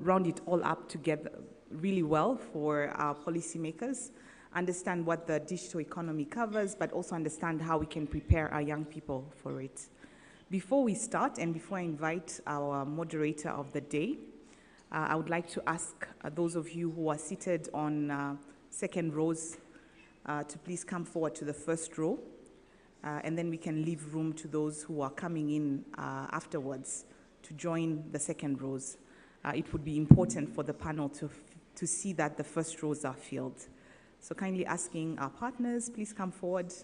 round it all up together really well for our policymakers, understand what the digital economy covers, but also understand how we can prepare our young people for it. Before we start, and before I invite our moderator of the day, I would like to ask those of you who are seated on second rows to please come forward to the first row, and then we can leave room to those who are coming in afterwards to join the second rows. It would be important for the panel to see that the first rows are filled. So kindly asking our partners, please come forward.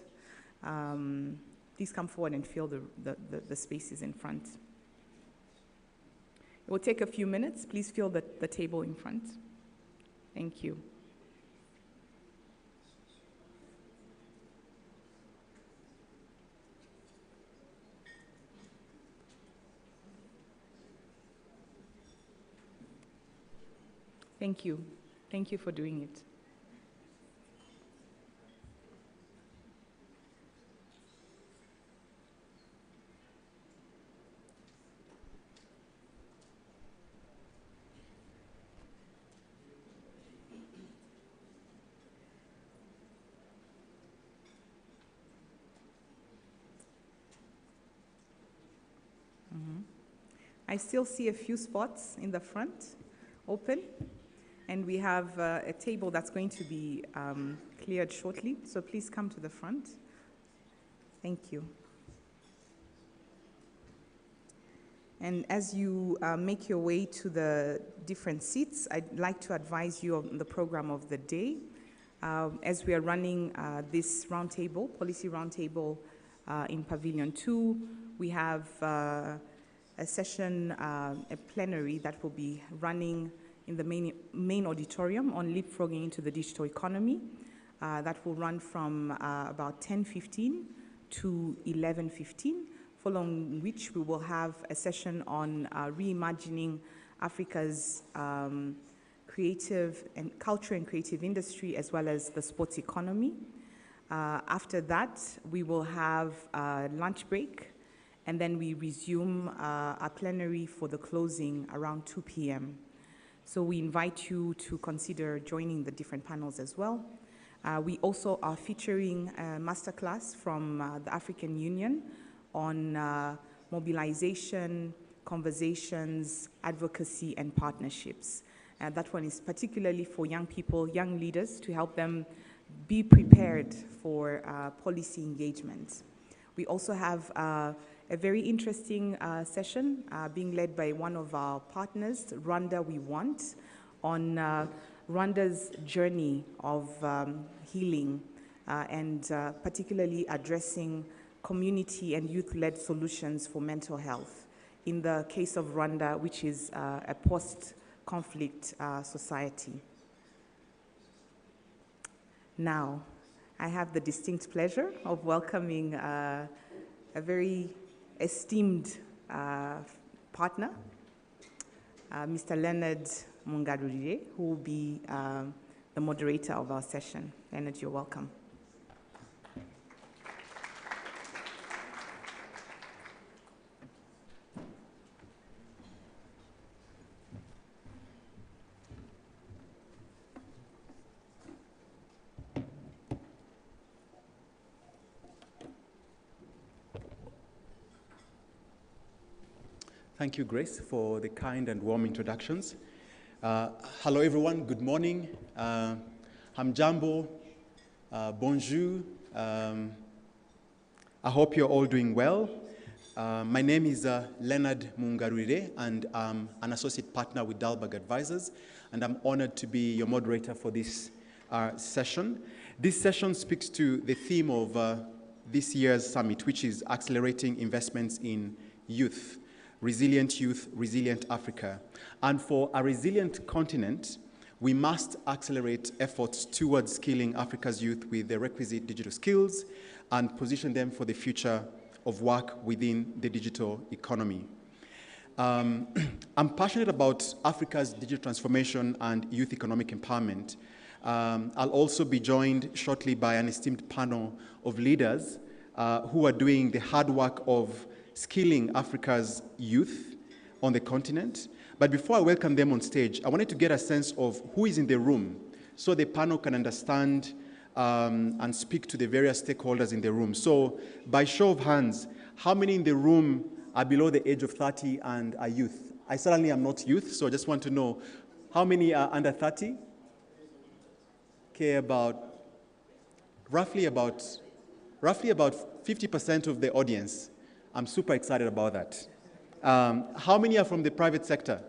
Please come forward and fill the spaces in front. It will take a few minutes. Please fill the table in front. Thank you. Thank you. Thank you for doing it. I still see a few spots in the front open, and we have a table that's going to be cleared shortly, so please come to the front. Thank you. And as you make your way to the different seats, I'd like to advise you on the program of the day. As we are running this roundtable, policy roundtable in Pavilion 2, we have a session, a plenary that will be running in the main auditorium on leapfrogging into the digital economy. That will run from about 10:15 to 11:15, following which we will have a session on reimagining Africa's creative and culture and creative industry, as well as the sports economy. After that, we will have a lunch break, and then we resume our plenary for the closing around 2 p.m. So we invite you to consider joining the different panels as well. We also are featuring a masterclass from the African Union on mobilization, conversations, advocacy, and partnerships. That one is particularly for young people, young leaders, to help them be prepared for policy engagement. We also have a very interesting session being led by one of our partners, Rwanda We Want, on Rwanda's journey of healing and particularly addressing community and youth-led solutions for mental health in the case of Rwanda, which is a post-conflict society. Now, I have the distinct pleasure of welcoming a very esteemed partner, Mr. Leonard Mungarurire, who will be the moderator of our session. Leonard, you're welcome. Thank you, Grace, for the kind and warm introductions. Hello, everyone. Good morning. Hamjambo. Bonjour. I hope you're all doing well. My name is Leonard Mungarurire, and I'm an associate partner with Dalberg Advisors, and I'm honored to be your moderator for this session. This session speaks to the theme of this year's summit, which is accelerating investments in youth. Resilient youth, resilient Africa. And for a resilient continent, we must accelerate efforts towards skilling Africa's youth with the requisite digital skills and position them for the future of work within the digital economy. I'm passionate about Africa's digital transformation and youth economic empowerment. I'll also be joined shortly by an esteemed panel of leaders who are doing the hard work of skilling Africa's youth on the continent, But before I welcome them on stage, I wanted to get a sense of who is in the room so the panel can understand and speak to the various stakeholders in the room. So by show of hands, how many in the room are below the age of 30 and are youth? I certainly am not youth, so I just want to know how many are under 30? Okay, roughly about 50% of the audience. I'm super excited about that. How many are from the private sector?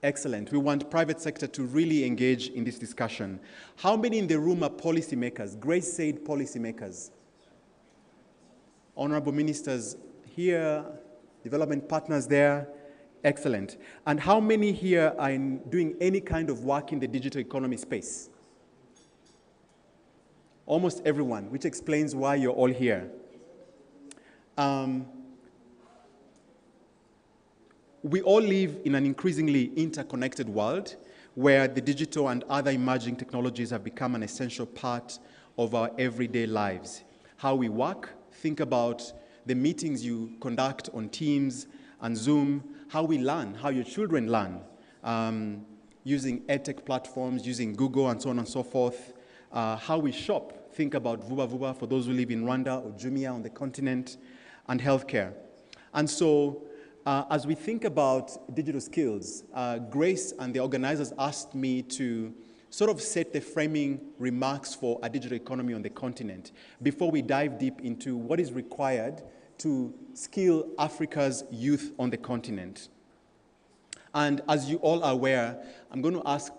Excellent. We want private sector to really engage in this discussion. How many in the room are policymakers? Grace said policymakers. Honorable ministers here, development partners there. Excellent. And how many here are doing any kind of work in the digital economy space? Almost everyone, which explains why you're all here. We all live in an increasingly interconnected world where the digital and other emerging technologies have become an essential part of our everyday lives. How we work, think about the meetings you conduct on Teams and Zoom, how we learn, how your children learn, using edtech platforms, using Google and so on and so forth, how we shop, think about Vuba Vuba for those who live in Rwanda or Jumia on the continent, and healthcare. And so, as we think about digital skills, Grace and the organizers asked me to sort of set the framing remarks for a digital economy on the continent before we dive deep into what is required to skill Africa's youth on the continent. And as you all are aware, I'm going to ask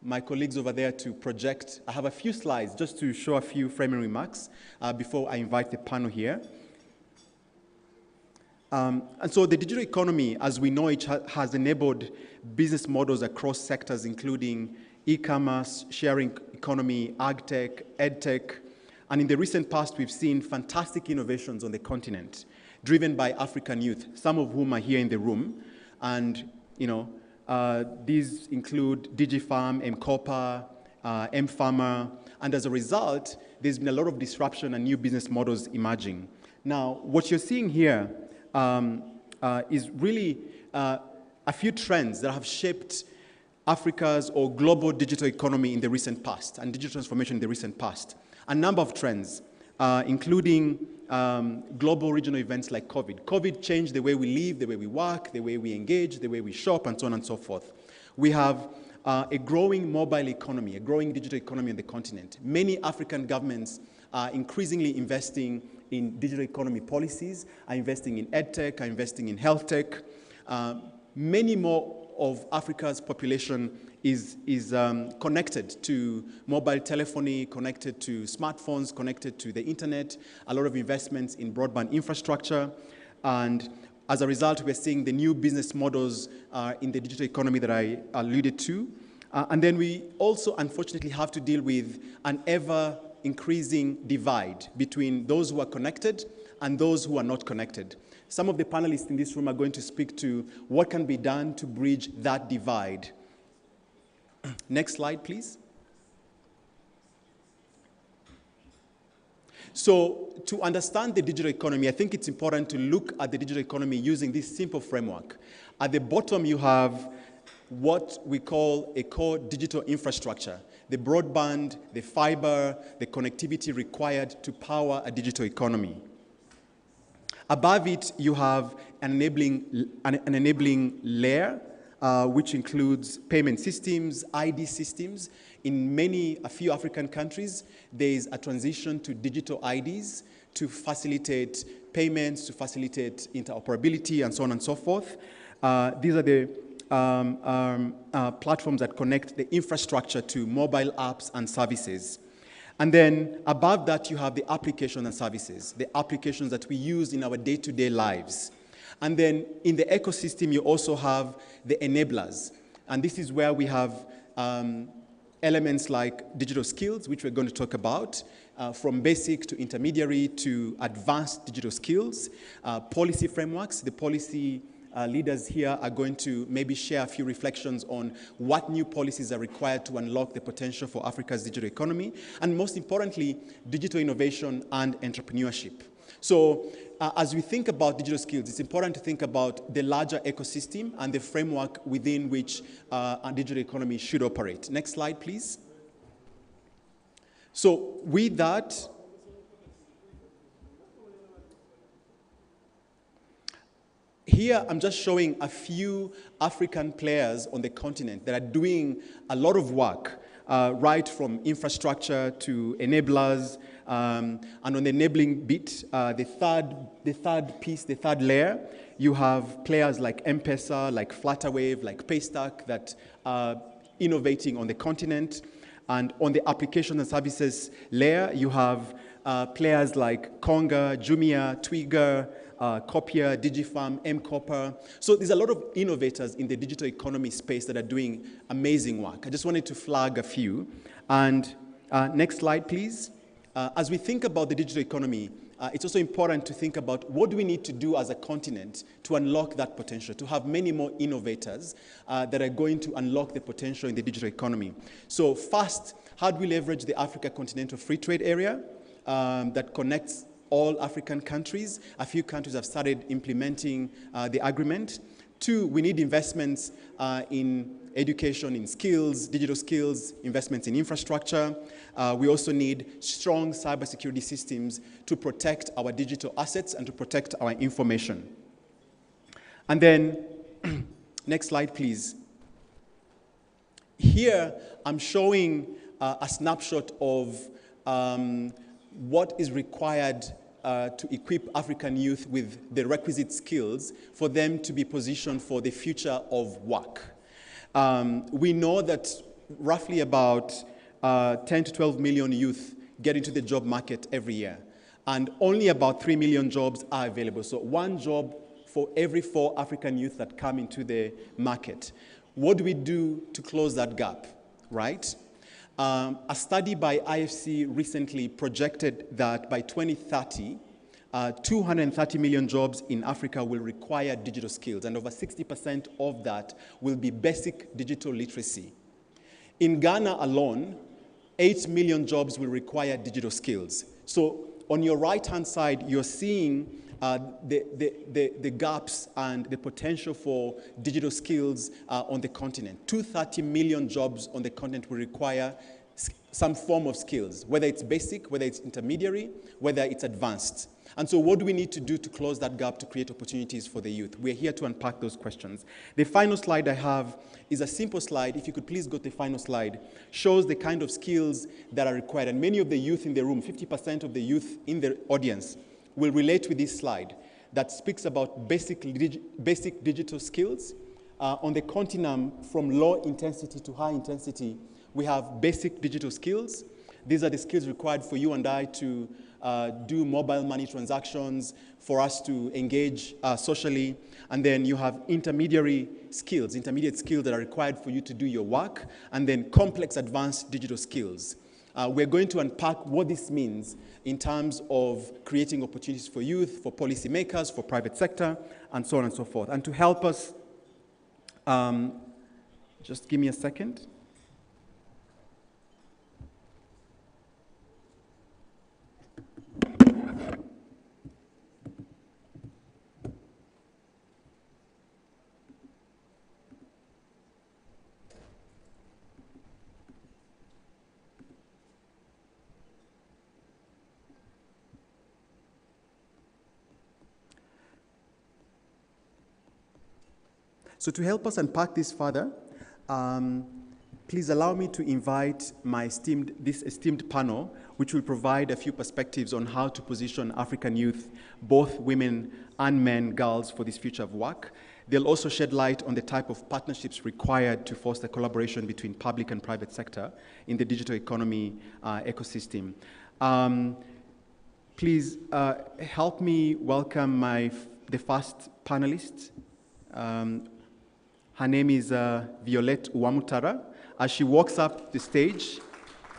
my colleagues over there to project. I have a few slides just to show a few framing remarks before I invite the panel here. And so the digital economy, as we know it, has enabled business models across sectors, including e-commerce, sharing economy, agtech, edtech. And in the recent past, we've seen fantastic innovations on the continent, driven by African youth, some of whom are here in the room. And, you know, these include DigiFarm, M-Copa, M-Farmer. And as a result, there's been a lot of disruption and new business models emerging. Now, what you're seeing here is really a few trends that have shaped Africa's or global digital economy in the recent past and digital transformation in the recent past. A number of trends, including global regional events like COVID. COVID changed the way we live, the way we work, the way we engage, the way we shop, and so on and so forth. We have a growing mobile economy, a growing digital economy on the continent. Many African governments are increasingly investing in digital economy policies, are investing in edtech, are investing in health tech. Many more of Africa's population is connected to mobile telephony, connected to smartphones, connected to the internet, a lot of investments in broadband infrastructure. And as a result, we're seeing the new business models in the digital economy that I alluded to. And then we also, unfortunately, have to deal with an ever-increasing divide between those who are connected and those who are not connected. Some of the panelists in this room are going to speak to what can be done to bridge that divide. Next slide, please. So to understand the digital economy, I think it's important to look at the digital economy using this simple framework. At the bottom, you have what we call a core digital infrastructure, the broadband, the fiber, the connectivity required to power a digital economy. Above it, you have an enabling layer, which includes payment systems, ID systems. In a few African countries, there is a transition to digital IDs to facilitate payments, to facilitate interoperability, and so on and so forth. These are the platforms that connect the infrastructure to mobile apps and services. And then above that, you have the applications and services, the applications that we use in our day-to-day lives. And then in the ecosystem, you also have the enablers. And this is where we have elements like digital skills, which we're going to talk about, from basic to intermediary to advanced digital skills, policy frameworks. The policy leaders here are going to maybe share a few reflections on what new policies are required to unlock the potential for Africa's digital economy, and most importantly, digital innovation and entrepreneurship. So as we think about digital skills, it's important to think about the larger ecosystem and the framework within which a digital economy should operate. Next slide, please. So with that, here I'm just showing a few African players on the continent that are doing a lot of work, right from infrastructure to enablers, and on the enabling bit, the third piece, the third layer, you have players like M-Pesa, like Flutterwave, like Paystack that are innovating on the continent. And on the application and services layer, you have players like Konga, Jumia, Twiga, Copier, Digifarm, M-Copper. So there's a lot of innovators in the digital economy space that are doing amazing work. I just wanted to flag a few. And next slide, please. As we think about the digital economy, it's also important to think about what do we need to do as a continent to unlock that potential, to have many more innovators that are going to unlock the potential in the digital economy. So first, how do we leverage the Africa Continental Free Trade Area that connects all African countries? A few countries have started implementing the agreement. Two, we need investments in education, in skills, digital skills, investments in infrastructure. We also need strong cybersecurity systems to protect our digital assets and to protect our information. And then, next slide, please. Here, I'm showing a snapshot of what is required to equip African youth with the requisite skills for them to be positioned for the future of work. We know that roughly about 10 to 12 million youth get into the job market every year, and only about 3 million jobs are available. So one job for every 4 African youth that come into the market. What do we do to close that gap, right? A study by IFC recently projected that by 2030, 230 million jobs in Africa will require digital skills, and over 60% of that will be basic digital literacy. In Ghana alone, 8 million jobs will require digital skills. So on your right-hand side, you're seeing the gaps and the potential for digital skills on the continent. 230 million jobs on the continent will require some form of skills, whether it's basic, whether it's intermediary, whether it's advanced. And so what do we need to do to close that gap to create opportunities for the youth? We're here to unpack those questions. The final slide I have is a simple slide. If you could please go to the final slide, shows the kind of skills that are required. And many of the youth in the room, 50% of the youth in the audience, will relate with this slide that speaks about basic digital skills. On the continuum from low intensity to high intensity, we have basic digital skills. These are the skills required for you and I to do mobile money transactions, for us to engage socially. And then you have intermediate skills that are required for you to do your work, and then complex advanced digital skills. We're going to unpack what this means in terms of creating opportunities for youth, for policymakers, for private sector, and so on and so forth. And to help us, just give me a second. So to help us unpack this further, please allow me to invite this esteemed panel, which will provide a few perspectives on how to position African youth, both women and men, girls, for this future of work. They'll also shed light on the type of partnerships required to foster collaboration between public and private sector in the digital economy ecosystem. Please help me welcome the first panelist. Her name is Violette Uwamutara. As she walks up the stage,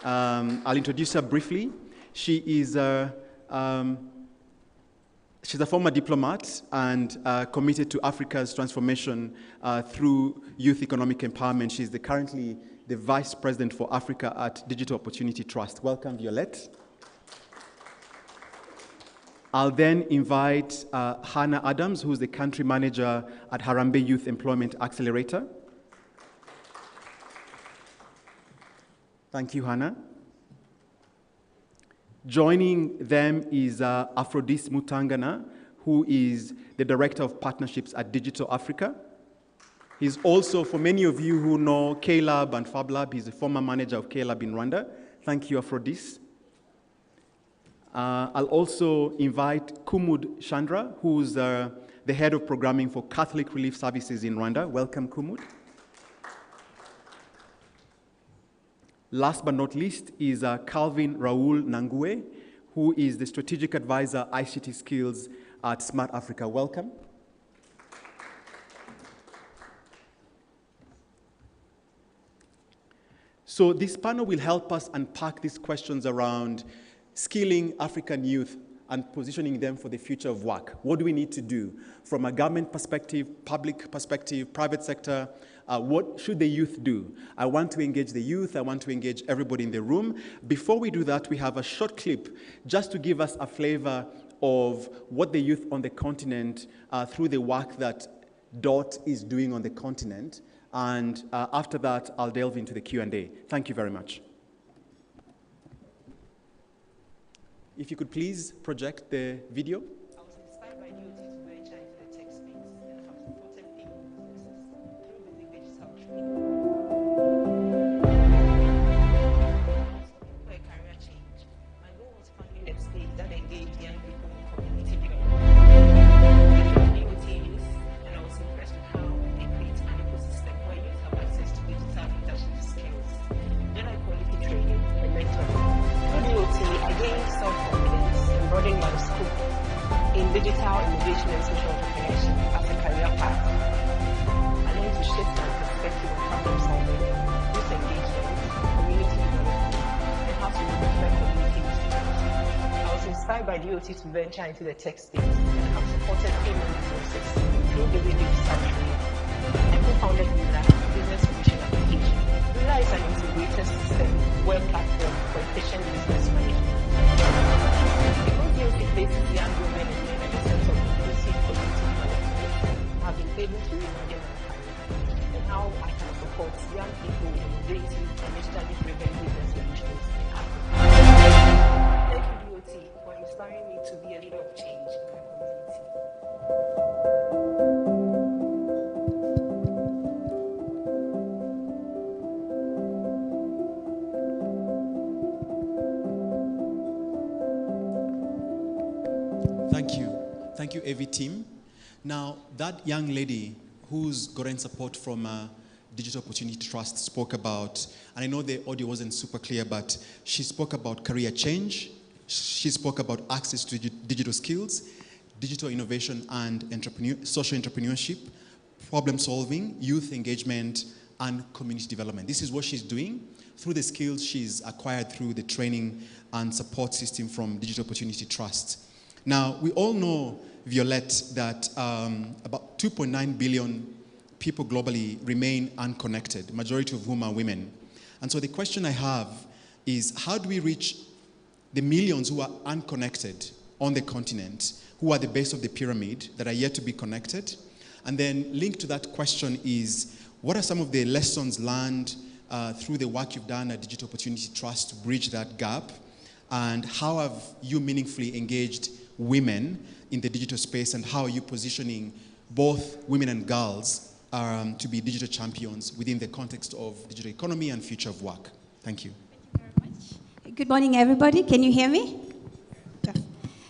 I'll introduce her briefly. She's a former diplomat and committed to Africa's transformation through youth economic empowerment. She's currently the Vice President for Africa at Digital Opportunity Trust. Welcome, Violette. I'll then invite Hannah Adams, who's the country manager at Harambee Youth Employment Accelerator. Thank you, Hannah. Joining them is Aphrodis Mutangana, who is the Director of Partnerships at Digital Africa. He's also, for many of you who know K-Lab and Fab Lab, he's a former manager of K-Lab in Rwanda. Thank you, Aphrodis. I'll also invite Kumud Chandra, who's the head of programming for Catholic Relief Services in Rwanda. Welcome, Kumud. Last but not least is Calvin Raul Nangue, who is the strategic advisor ICT skills at Smart Africa. Welcome. So this panel will help us unpack these questions around skilling African youth and positioning them for the future of work. What do we need to do from a government perspective, public perspective, private sector? What should the youth do? I want to engage the youth. I want to engage everybody in the room. Before we do that, we have a short clip just to give us a flavor of what the youth on the continent, through the work that DOT is doing on the continent. And after that, I'll delve into the Q&A. Thank you very much. If you could please project the video. I was inspired by DOT to venture into the tech space and have supported female businesses through building digital training. For a career change, my goal was finding a space that engaged young people in community development. I joined DOT youth, and I was impressed with how they create an ecosystem where youth have access to digital leadership skills, gender equality training, and mentoring. Through DOT, I gained self-confidence and broadened my scope in digital innovation and social entrepreneurship as a career path. I learned to shift my perspective on problem solving, youth engagement, community development, and how to reflect communities. I was inspired by DOT to venture into the tech space and have supported female resources through the digital training. I co-founded Mila, a business solution application. Mila is an integrated system, web platform for efficient business management. Because DOT places young women and men at the center of inclusive community development, I have been able to reimagine my career and how I can support young people in innovative and digitally driven business solutions in Africa. Thank you, DOT, for inspiring me to be a leader of change in my community. Thank you, AV team. Now, that young lady who's gotten support from Digital Opportunity Trust spoke about, and I know the audio wasn't super clear, but she spoke about career change. She spoke about access to digital skills, digital innovation and social entrepreneurship, problem solving, youth engagement, and community development. This is what she's doing through the skills she's acquired through the training and support system from Digital Opportunity Trust. Now, we all know, Violette, that about 2.9 billion people globally remain unconnected, majority of whom are women. And so the question I have is, how do we reach the millions who are unconnected on the continent, who are the base of the pyramid, that are yet to be connected? And then linked to that question is, what are some of the lessons learned through the work you've done at Digital Opportunity Trust to bridge that gap? And how have you meaningfully engaged women in the digital space, and how are you positioning both women and girls to be digital champions within the context of digital economy and future of work? Thank you. Thank you very much. Good morning, everybody. Can you hear me? Yeah.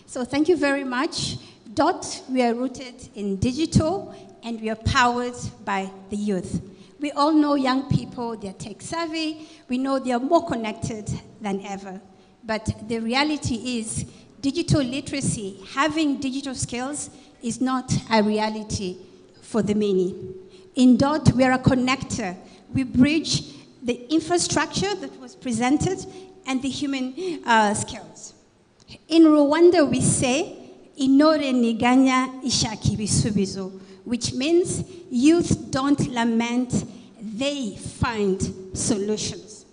So thank you very much. DOT, we are rooted in digital, and we are powered by the youth. We all know young people, they're tech savvy. We know they are more connected than ever. But the reality is, digital literacy, having digital skills, is not a reality for the many. In DOT, we are a connector. We bridge the infrastructure that was presented and the human skills. In Rwanda, we say, Inore niganya ishaki bisubizo, which means youth don't lament, they find solutions.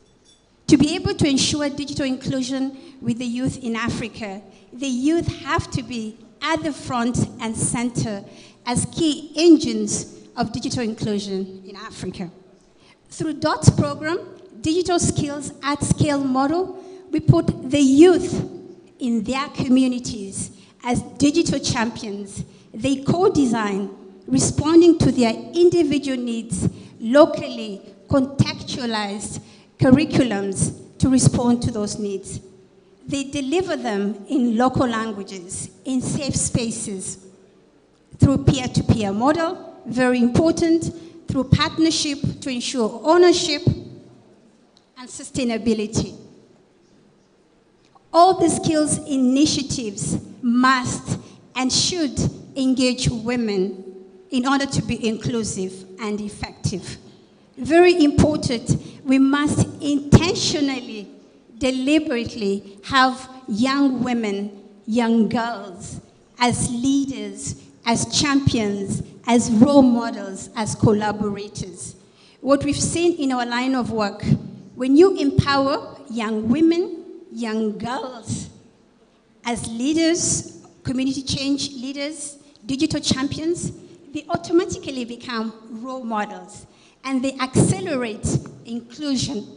To be able to ensure digital inclusion with the youth in Africa, the youth have to be at the front and center as key engines of digital inclusion in Africa. Through DOT's program, Digital Skills at Scale model, we put the youth in their communities as digital champions. They co-design, responding to their individual needs, locally contextualized curriculums to respond to those needs. They deliver them in local languages, in safe spaces, through peer-to-peer model, very important, through partnership to ensure ownership and sustainability. All the skills initiatives must and should engage women in order to be inclusive and effective. Very important, we must intentionally, deliberately have young women, young girls as leaders, as champions, as role models, as collaborators. What we've seen in our line of work, when you empower young women, young girls as leaders, community change leaders, digital champions, they automatically become role models and they accelerate inclusion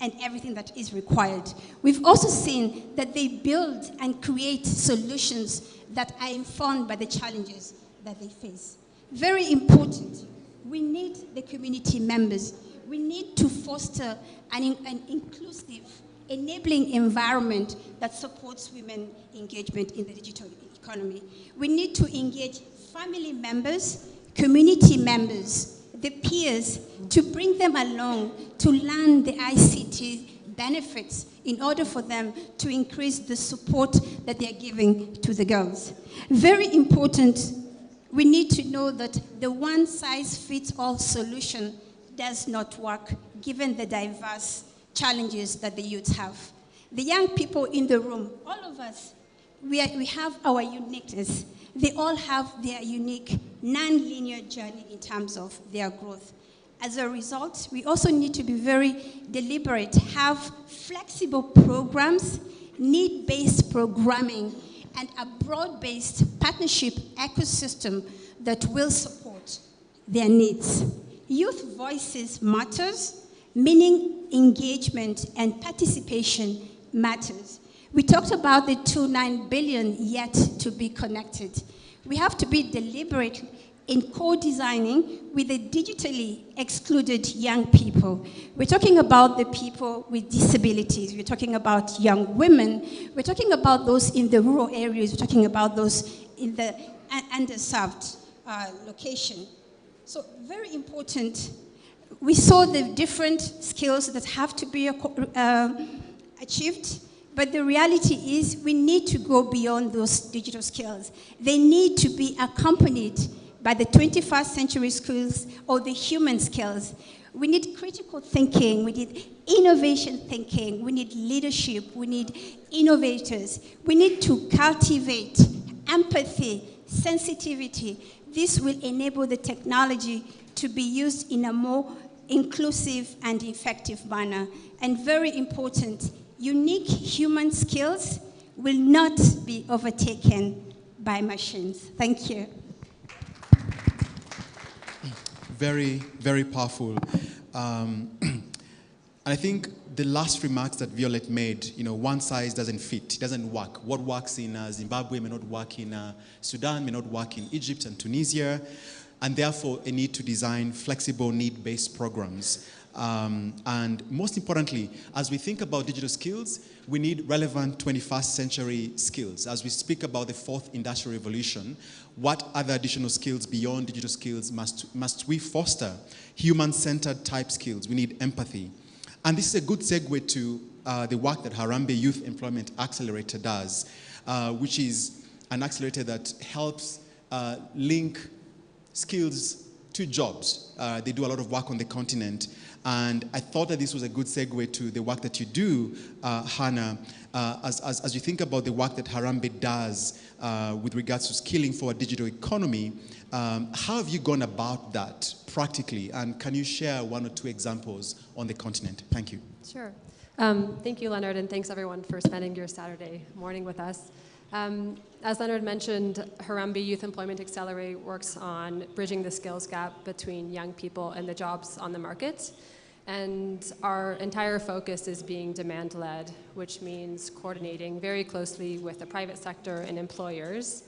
and everything that is required. We've also seen that they build and create solutions that are informed by the challenges that they face. Very important, we need the community members. We need to foster an inclusive, enabling environment that supports women engagement in the digital economy. We need to engage family members, community members, the peers, to bring them along to learn the ICT benefits in order for them to increase the support that they're giving to the girls. Very important, we need to know that the one-size-fits-all solution does not work given the diverse challenges that the youths have. The young people in the room, all of us, we have our uniqueness. They all have their unique, non-linear journey in terms of their growth. As a result, we also need to be very deliberate, have flexible programs, need-based programming, and a broad-based partnership ecosystem that will support their needs. Youth voices matters, meaning engagement and participation matters. We talked about the 2.9 billion yet to be connected. We have to be deliberate in co-designing with the digitally excluded young people. We're talking about the people with disabilities. We're talking about young women. We're talking about those in the rural areas. We're talking about those in the underserved location. So very important. We saw the different skills that have to be achieved, but the reality is we need to go beyond those digital skills. They need to be accompanied by the 21st century skills or the human skills. We need critical thinking, we need innovation thinking, we need leadership, we need innovators. We need to cultivate empathy, sensitivity. This will enable the technology to be used in a more inclusive and effective manner. And very important, unique human skills will not be overtaken by machines. Thank you. Very, very powerful. And I think the last remarks that Violet made, one size doesn't fit, it doesn't work. What works in Zimbabwe may not work in Sudan, may not work in Egypt and Tunisia, and therefore a need to design flexible need-based programs. And most importantly, as we think about digital skills, we need relevant 21st century skills. As we speak about the fourth industrial revolution, what other additional skills beyond digital skills must we foster? Human-centered type skills. We need empathy. And this is a good segue to the work that Harambee Youth Employment Accelerator does, which is an accelerator that helps link skills to jobs. They do a lot of work on the continent. And I thought that this was a good segue to the work that you do, Hannah, as you think about the work that Harambee does with regards to skilling for a digital economy. How have you gone about that practically? And can you share one or two examples on the continent? Thank you. Sure. Thank you, Leonard, and thanks everyone for spending your Saturday morning with us. As Leonard mentioned, Harambee Youth Employment Accelerate works on bridging the skills gap between young people and the jobs on the market. And our entire focus is being demand-led, which means coordinating very closely with the private sector and employers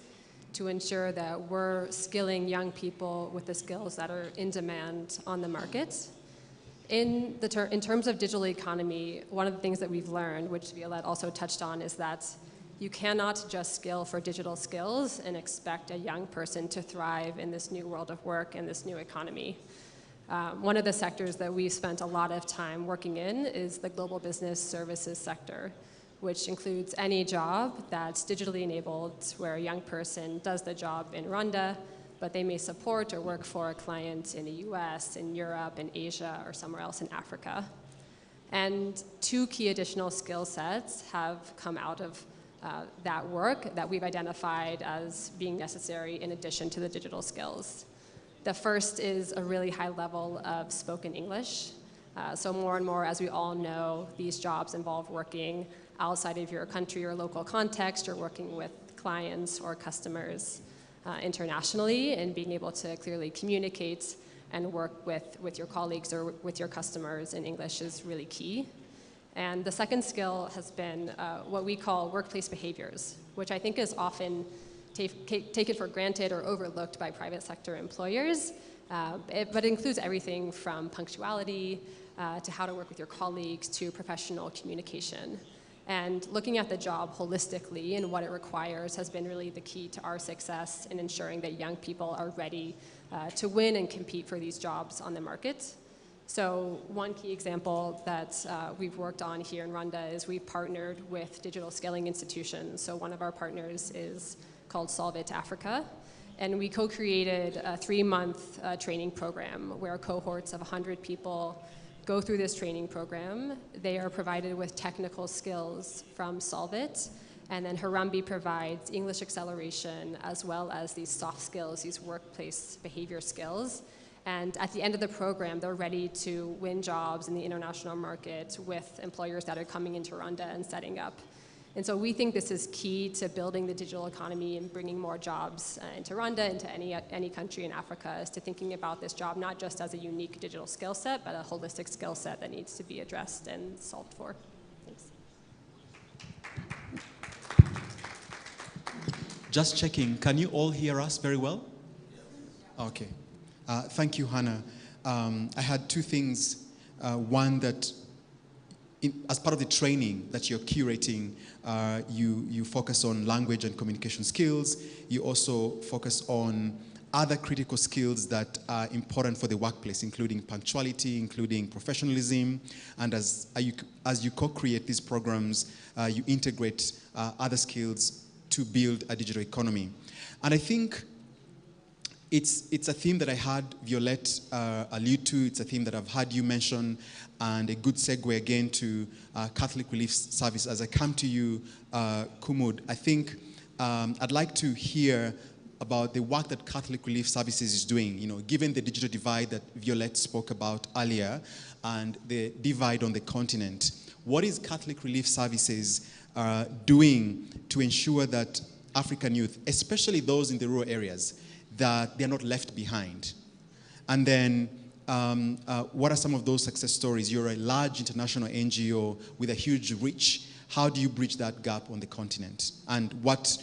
to ensure that we're skilling young people with the skills that are in demand on the market. In terms of digital economy, one of the things that we've learned, which Violette also touched on, is that you cannot just skill for digital skills and expect a young person to thrive in this new world of work and this new economy. One of the sectors that we've spent a lot of time working in is the global business services sector, which includes any job that's digitally enabled where a young person does the job in Rwanda, but they may support or work for a client in the US, in Europe, in Asia, or somewhere else in Africa. And two key additional skill sets have come out of that work that we've identified as being necessary in addition to the digital skills. The first is a really high level of spoken English. So more and more, as we all know, these jobs involve working outside of your country or local context, or working with clients or customers internationally, and being able to clearly communicate and work with your colleagues or with your customers in English is really key. And the second skill has been what we call workplace behaviors, which I think is often taken for granted or overlooked by private sector employers, but it includes everything from punctuality to how to work with your colleagues to professional communication. And looking at the job holistically and what it requires has been really the key to our success in ensuring that young people are ready to win and compete for these jobs on the market. So one key example that we've worked on here in Rwanda is we've partnered with digital skilling institutions. So one of our partners is called Solve It Africa. And we co-created a 3-month training program where cohorts of 100 people go through this training program. They are provided with technical skills from Solve It. And then Harambee provides English acceleration as well as these soft skills, these workplace behavior skills. And at the end of the program, they're ready to win jobs in the international market with employers that are coming into Rwanda and setting up. And so we think this is key to building the digital economy and bringing more jobs into Rwanda, into any country in Africa, is to thinking about this job not just as a unique digital skill set, but a holistic skill set that needs to be addressed and solved for. Thanks. Just checking, can you all hear us very well? Okay. Thank you, Hannah. I had two things. One, that as part of the training that you're curating, you focus on language and communication skills. You also focus on other critical skills that are important for the workplace, including punctuality, including professionalism. And as you co-create these programs, you integrate other skills to build a digital economy. And I think it's a theme that I had Violette allude to. It's a theme that I've had you mention, and a good segue again to Catholic Relief Service. As I come to you, Kumud, I think I'd like to hear about the work that Catholic Relief Services is doing, given the digital divide that Violette spoke about earlier and the divide on the continent. What is Catholic Relief Services doing to ensure that African youth, especially those in the rural areas, that they're not left behind? And then what are some of those success stories? You're a large international NGO with a huge reach. How do you bridge that gap on the continent? And what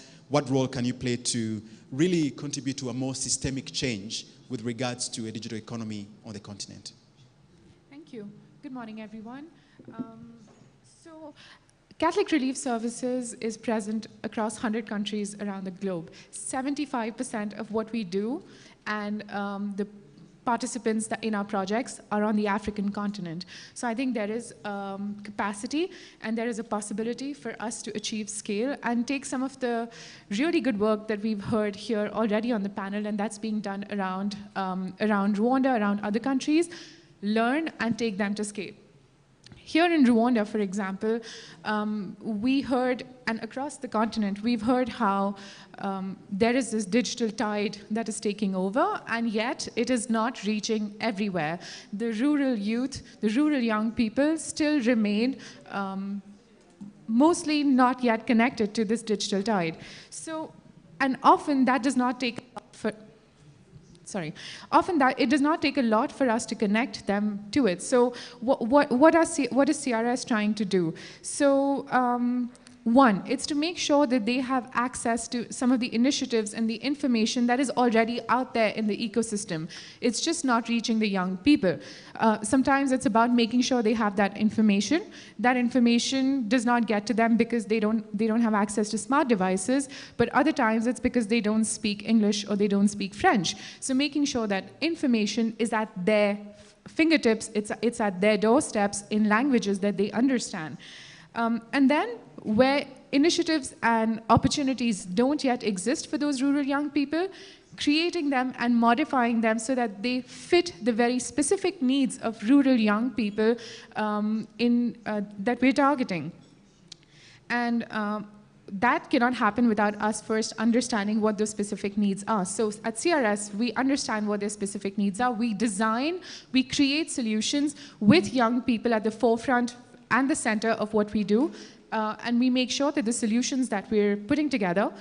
role can you play to really contribute to a more systemic change with regards to a digital economy on the continent? Thank you. Good morning, everyone. So Catholic Relief Services is present across 100 countries around the globe. 75% of what we do and the participants in our projects are on the African continent. So I think there is capacity and there is a possibility for us to achieve scale and take some of the really good work that we've heard here already on the panel, and that's being done around Rwanda, around other countries, learn and take them to scale. Here in Rwanda, for example, we heard, and across the continent, we've heard how there is this digital tide that is taking over, and yet it is not reaching everywhere. The rural youth, the rural young people still remain mostly not yet connected to this digital tide. So, and often that does not take often that it does not take a lot for us to connect them to it. So what is CRS trying to do? So one, it's to make sure that they have access to some of the initiatives and the information that is already out there in the ecosystem. It's just not reaching the young people. Sometimes it's about making sure they have that information. That information does not get to them because they don't have access to smart devices, but other times it's because they don't speak English or they don't speak French. So making sure that information is at their fingertips, it's at their doorsteps in languages that they understand. And then where initiatives and opportunities don't yet exist for those rural young people, creating them and modifying them so that they fit the very specific needs of rural young people that we're targeting. And that cannot happen without us first understanding what those specific needs are. So at CRS, we understand what their specific needs are. We design, we create solutions with young people at the forefront and the center of what we do. And we make sure that the solutions that we're putting together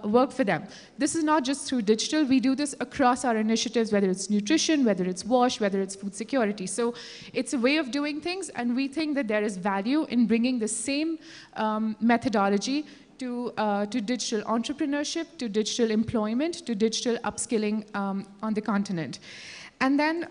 work for them. This is not just through digital. We do this across our initiatives, whether it's nutrition, whether it's WASH, whether it's food security. So it's a way of doing things, and we think that there is value in bringing the same methodology to digital entrepreneurship, to digital employment, to digital upskilling on the continent. And then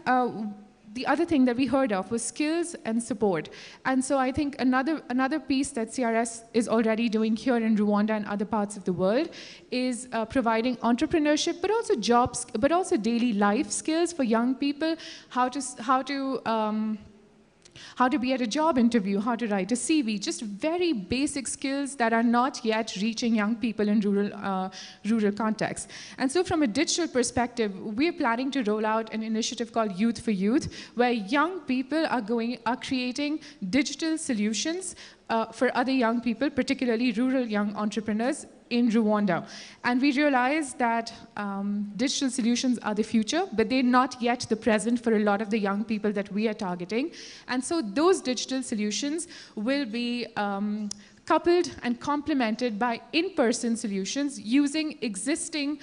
the other thing that we heard of was skills and support. And so I think another piece that CRS is already doing here in Rwanda and other parts of the world is providing entrepreneurship, but also jobs, but also daily life skills for young people, how to be at a job interview, how to write a CV, just very basic skills that are not yet reaching young people in rural contexts. And so from a digital perspective, we're planning to roll out an initiative called Youth for Youth, where young people are creating digital solutions for other young people, particularly rural young entrepreneurs in Rwanda. And we realize that digital solutions are the future, but they're not yet the present for a lot of the young people that we are targeting. And so those digital solutions will be coupled and complemented by in-person solutions using existing,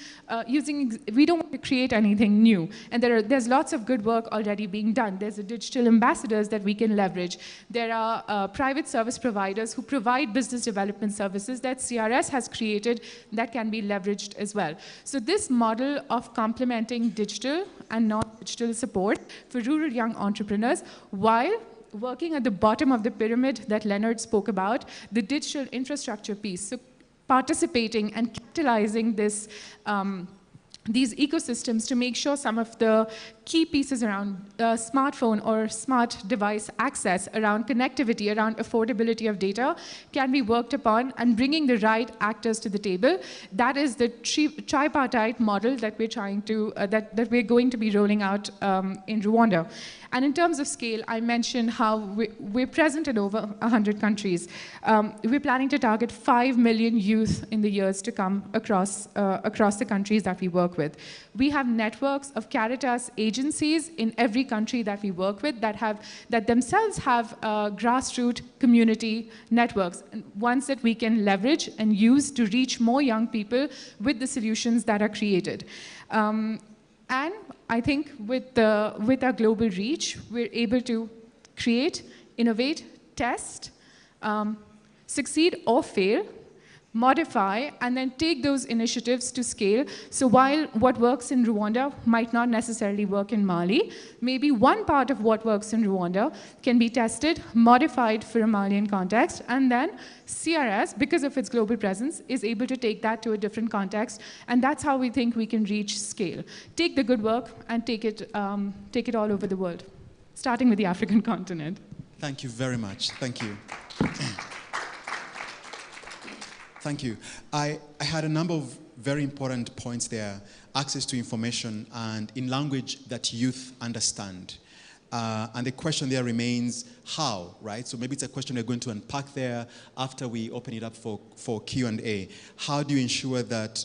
we don't want to create anything new. And there's lots of good work already being done. There's the digital ambassadors that we can leverage. There are private service providers who provide business development services that CRS has created that can be leveraged as well. So this model of complementing digital and non-digital support for rural young entrepreneurs while working at the bottom of the pyramid that Leonard spoke about, the digital infrastructure piece. So participating and capitalizing this, these ecosystems to make sure some of the key pieces around smartphone or smart device access, around connectivity, around affordability of data can be worked upon, and bringing the right actors to the table. That is the tripartite model that we're trying to, that we're going to be rolling out in Rwanda. And in terms of scale, I mentioned how we're present in over 100 countries. We're planning to target 5 million youth in the years to come across the countries that we work with. We have networks of Caritas agencies in every country that we work with that themselves have grassroots community networks, and ones that we can leverage and use to reach more young people with the solutions that are created. And I think with our global reach, we're able to create, innovate, test, succeed or fail, modify, and then take those initiatives to scale. So while what works in Rwanda might not necessarily work in Mali, maybe one part of what works in Rwanda can be tested, modified for a Malian context, and then CRS, because of its global presence, is able to take that to a different context, and that's how we think we can reach scale. Take the good work and take it all over the world, starting with the African continent. Thank you very much. Thank you. Thank you. I had a number of very important points there. Access to information and in language that youth understand. And the question there remains how, right? So maybe it's a question we're going to unpack there after we open it up for Q&A. How do you ensure that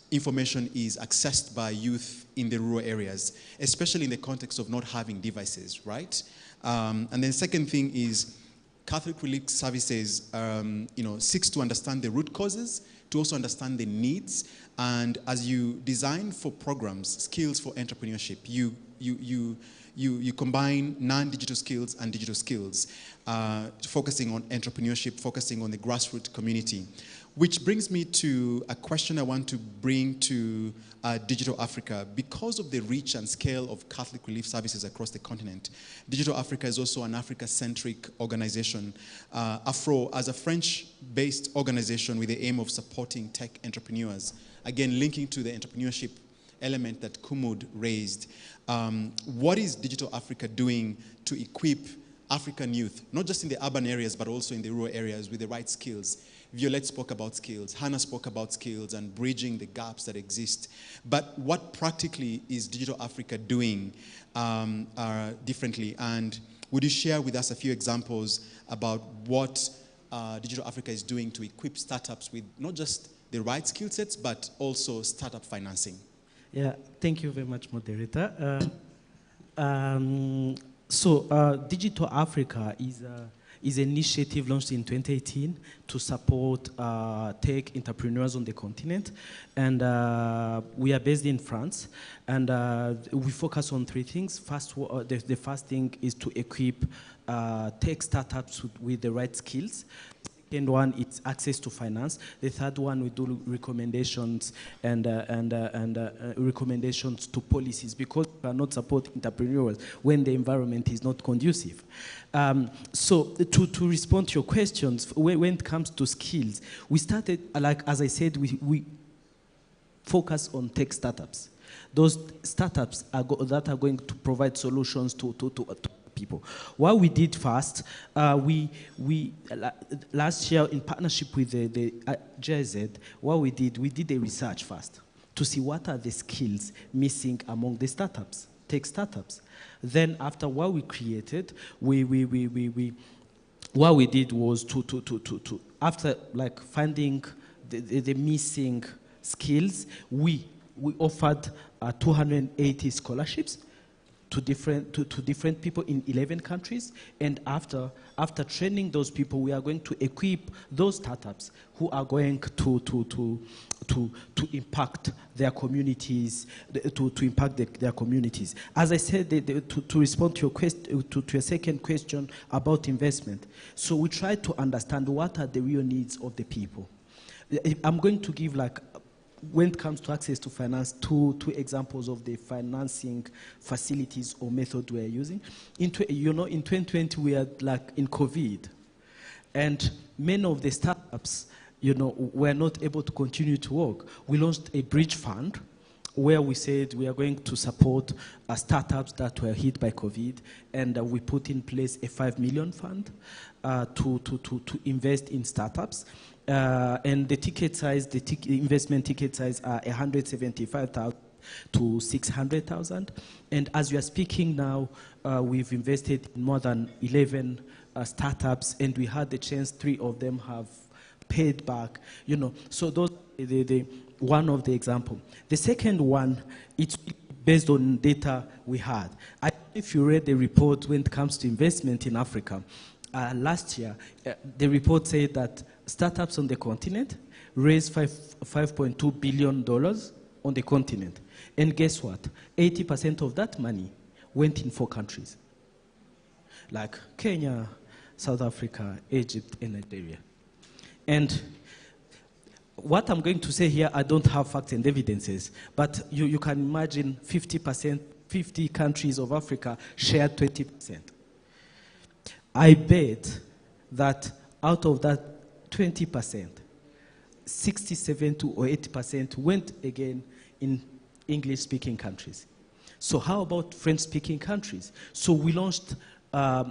information is accessed by youth in the rural areas, especially in the context of not having devices, right? And then the second thing is, Catholic Relief Services, seeks to understand the root causes, to also understand the needs, and as you design for programs, skills for entrepreneurship, you combine non-digital skills and digital skills, focusing on entrepreneurship, focusing on the grassroots community. Which brings me to a question I want to bring to Digital Africa. Because of the reach and scale of Catholic Relief Services across the continent, Digital Africa is also an Africa-centric organization. Afro, as a French-based organization with the aim of supporting tech entrepreneurs, again, linking to the entrepreneurship element that Kumud raised, what is Digital Africa doing to equip African youth, not just in the urban areas, but also in the rural areas, with the right skills? Violette spoke about skills, Hannah spoke about skills and bridging the gaps that exist. But what practically is Digital Africa doing differently? And would you share with us a few examples about what Digital Africa is doing to equip startups with not just the right skill sets, but also startup financing? Yeah, thank you very much, moderator. Digital Africa is an initiative launched in 2018 to support tech entrepreneurs on the continent. And we are based in France. And we focus on three things. The first thing is to equip tech startups with the right skills. The second one is access to finance. The third one, we do recommendations and recommendations to policies, because we cannot support entrepreneurs when the environment is not conducive. To respond to your questions, when it comes to skills, we started, as I said, we focus on tech startups. Those startups that are going to provide solutions to people. What we did first, last year in partnership with the GIZ, what we did a research first to see what are the skills missing among the startups, tech startups. Then after what we created, what we did was to after finding the missing skills, we offered 280 scholarships to different people in 11 countries, and after training those people, we are going to equip those startups who are going to impact their communities, their communities. As I said, to respond to your your second question about investment, so we try to understand what are the real needs of the people. I'm going to give when it comes to access to finance, two examples of the financing facilities or method we are using. In 2020, we are in COVID, and many of the startups, were not able to continue to work. We launched a bridge fund where we said we are going to support startups that were hit by COVID, and we put in place a 5 million fund to invest in startups. And the ticket size, investment ticket size are 175,000 to 600,000. And as we are speaking now, we've invested in more than 11 startups, and we had the chance 3 of them have paid back. So those are one of the example. The second one, it's based on data we had. If you read the report when it comes to investment in Africa, last year, the report said that startups on the continent raised $5.2 billion on the continent. And guess what? 80% of that money went in 4 countries, like Kenya, South Africa, Egypt, and Nigeria. And what I'm going to say here, I don't have facts and evidences, but you can imagine 50 countries of Africa shared 20%. I bet that out of that 20%, 67 to or 80% went again in English-speaking countries. So how about French-speaking countries? So we launched last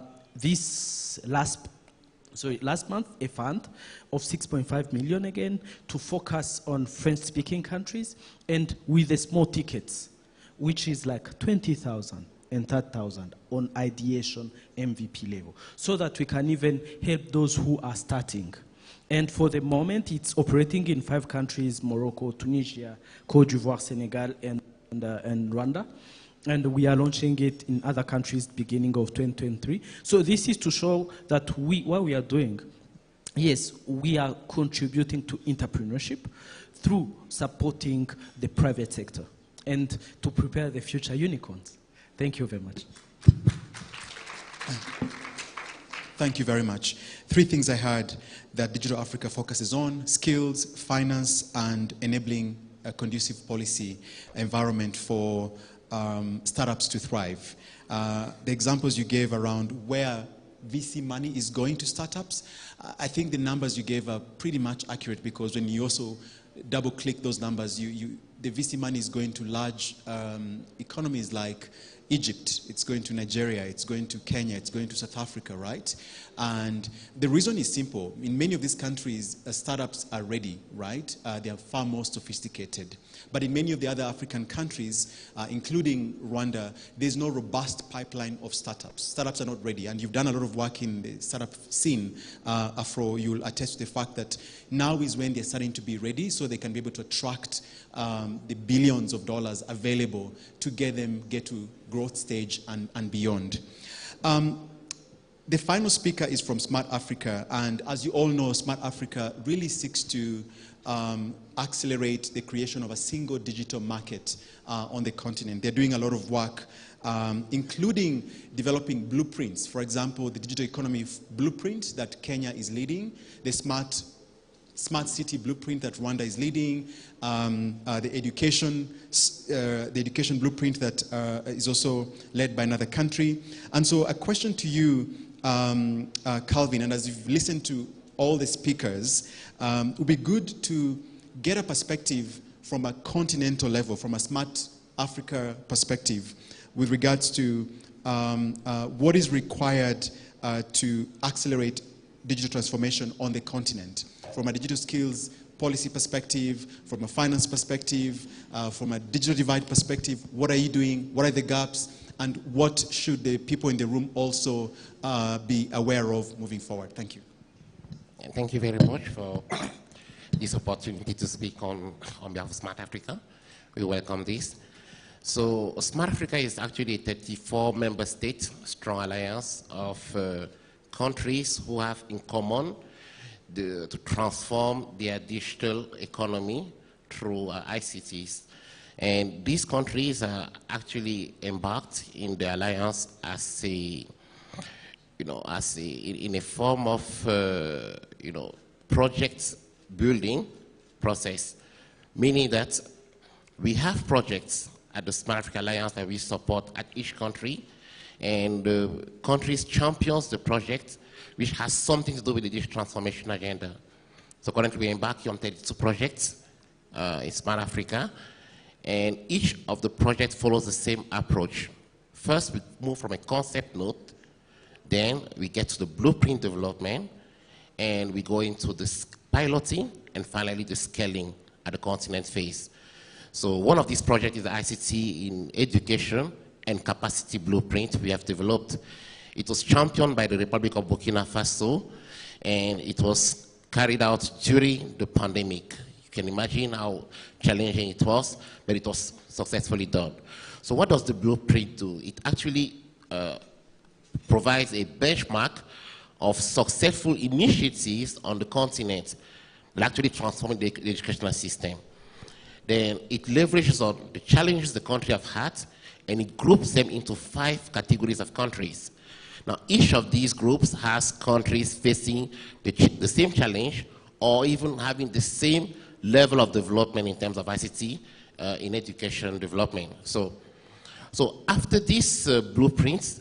month a fund of 6.5 million again to focus on French-speaking countries, and with the small tickets, which is like 20,000 and 30,000 on ideation MVP level, so that we can even help those who are starting. And for the moment, it's operating in 5 countries: Morocco, Tunisia, Cote d'Ivoire, Senegal, and Rwanda. and we are launching it in other countries beginning of 2023. So this is to show that what we are doing, yes, we are contributing to entrepreneurship through supporting the private sector and to prepare the future unicorns. Thank you very much. Thank you very much. 3 things I heard that Digital Africa focuses on: skills, finance, and enabling a conducive policy environment for startups to thrive. The examples you gave around where VC money is going to startups, I think the numbers you gave are pretty much accurate, because when you also double-click those numbers, the VC money is going to large economies like Egypt, it's going to Nigeria, it's going to Kenya, it's going to South Africa, right? And the reason is simple. In many of these countries, startups are ready, right? They are far more sophisticated. But in many of the other African countries, including Rwanda, there's no robust pipeline of startups. Startups are not ready, and you've done a lot of work in the startup scene, Afro. You'll attest to the fact that now is when they're starting to be ready, so they can be able to attract the billions of dollars available to get to growth stage and beyond. The final speaker is from Smart Africa, and as you all know, Smart Africa really seeks to accelerate the creation of a single digital market on the continent. They're doing a lot of work, including developing blueprints. For example, the digital economy blueprint that Kenya is leading, the smart city blueprint that Rwanda is leading, the education blueprint that is also led by another country. And so a question to you, Calvin, and as you've listened to all the speakers, it would be good to get a perspective from a continental level, from a Smart Africa perspective, with regards to what is required to accelerate digital transformation on the continent, from a digital skills policy perspective, from a finance perspective, from a digital divide perspective. What are you doing? What are the gaps? And what should the people in the room also be aware of moving forward? Thank you. Thank you very much for this opportunity to speak on behalf of Smart Africa. We welcome this. So Smart Africa is actually a 34-member state strong alliance of countries who have in common to transform their digital economy through ICTs. And these countries are actually embarked in the alliance as a, in a form of, project building process, meaning that we have projects at the Smart Africa Alliance that we support at each country, and the countries champions the project which has something to do with the digital transformation agenda. So currently we're embarking on 32 projects in Smart Africa, and each of the projects follows the same approach. First, we move from a concept note, then we get to the blueprint development, and we go into the piloting, and finally the scaling at the continent phase. So one of these projects is the ICT in education and capacity blueprint we have developed. It was championed by the Republic of Burkina Faso, and it was carried out during the pandemic. You can imagine how challenging it was, but it was successfully done. So what does the blueprint do? It actually provides a benchmark of successful initiatives on the continent that actually transforming the educational system. Then it leverages on the challenges the country have had, and it groups them into 5 categories of countries. Now, each of these groups has countries facing the same challenge, or even having the same level of development in terms of ICT in education development. So after this blueprint,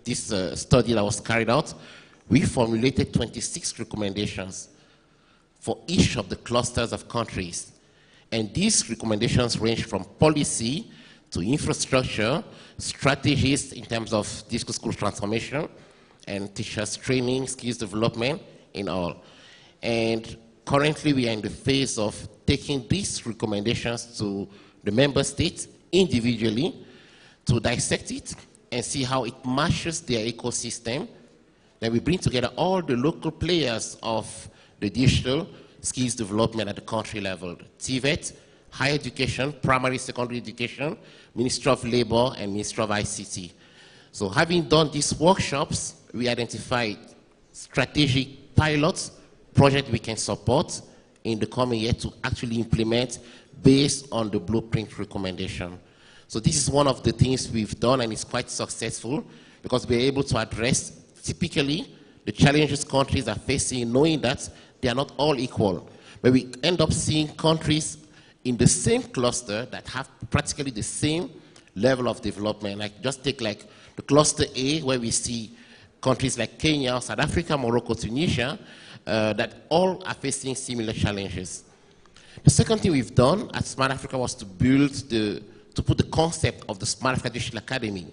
this study that was carried out, we formulated 26 recommendations for each of the clusters of countries. And these recommendations range from policy to infrastructure, strategies in terms of digital school transformation, and teachers training, skills development, in all. And currently we are in the phase of taking these recommendations to the member states individually to dissect it and see how it matches their ecosystem. Then we bring together all the local players of the digital skills development at the country level, TVET, higher education, primary, secondary education, Ministry of Labor, and Ministry of ICT. So having done these workshops, we identified strategic pilots, projects we can support in the coming year to actually implement based on the blueprint recommendation. So this is one of the things we've done, and it's quite successful because we're able to address typically the challenges countries are facing, knowing that they are not all equal. But we end up seeing countries in the same cluster that have practically the same level of development. Like just take like the cluster A, where we see countries like Kenya, South Africa, Morocco, Tunisia, that all are facing similar challenges. The second thing we've done at Smart Africa was to put the concept of the Smart Africa Digital Academy.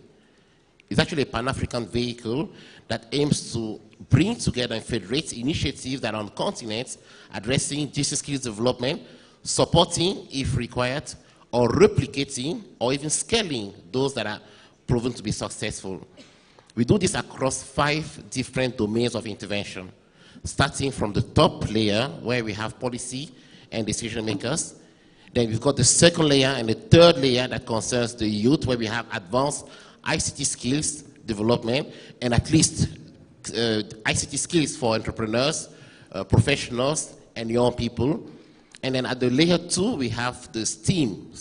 It's actually a Pan-African vehicle that aims to bring together and federate initiatives that are on continents addressing digital skills development, supporting, if required, or replicating, or even scaling those that are proven to be successful. We do this across 5 different domains of intervention, starting from the top layer, where we have policy and decision makers. Then we've got the second layer and the third layer that concerns the youth, where we have advanced ICT skills development, and at least ICT skills for entrepreneurs, professionals, and young people. And then at the layer 2, we have the STEAM,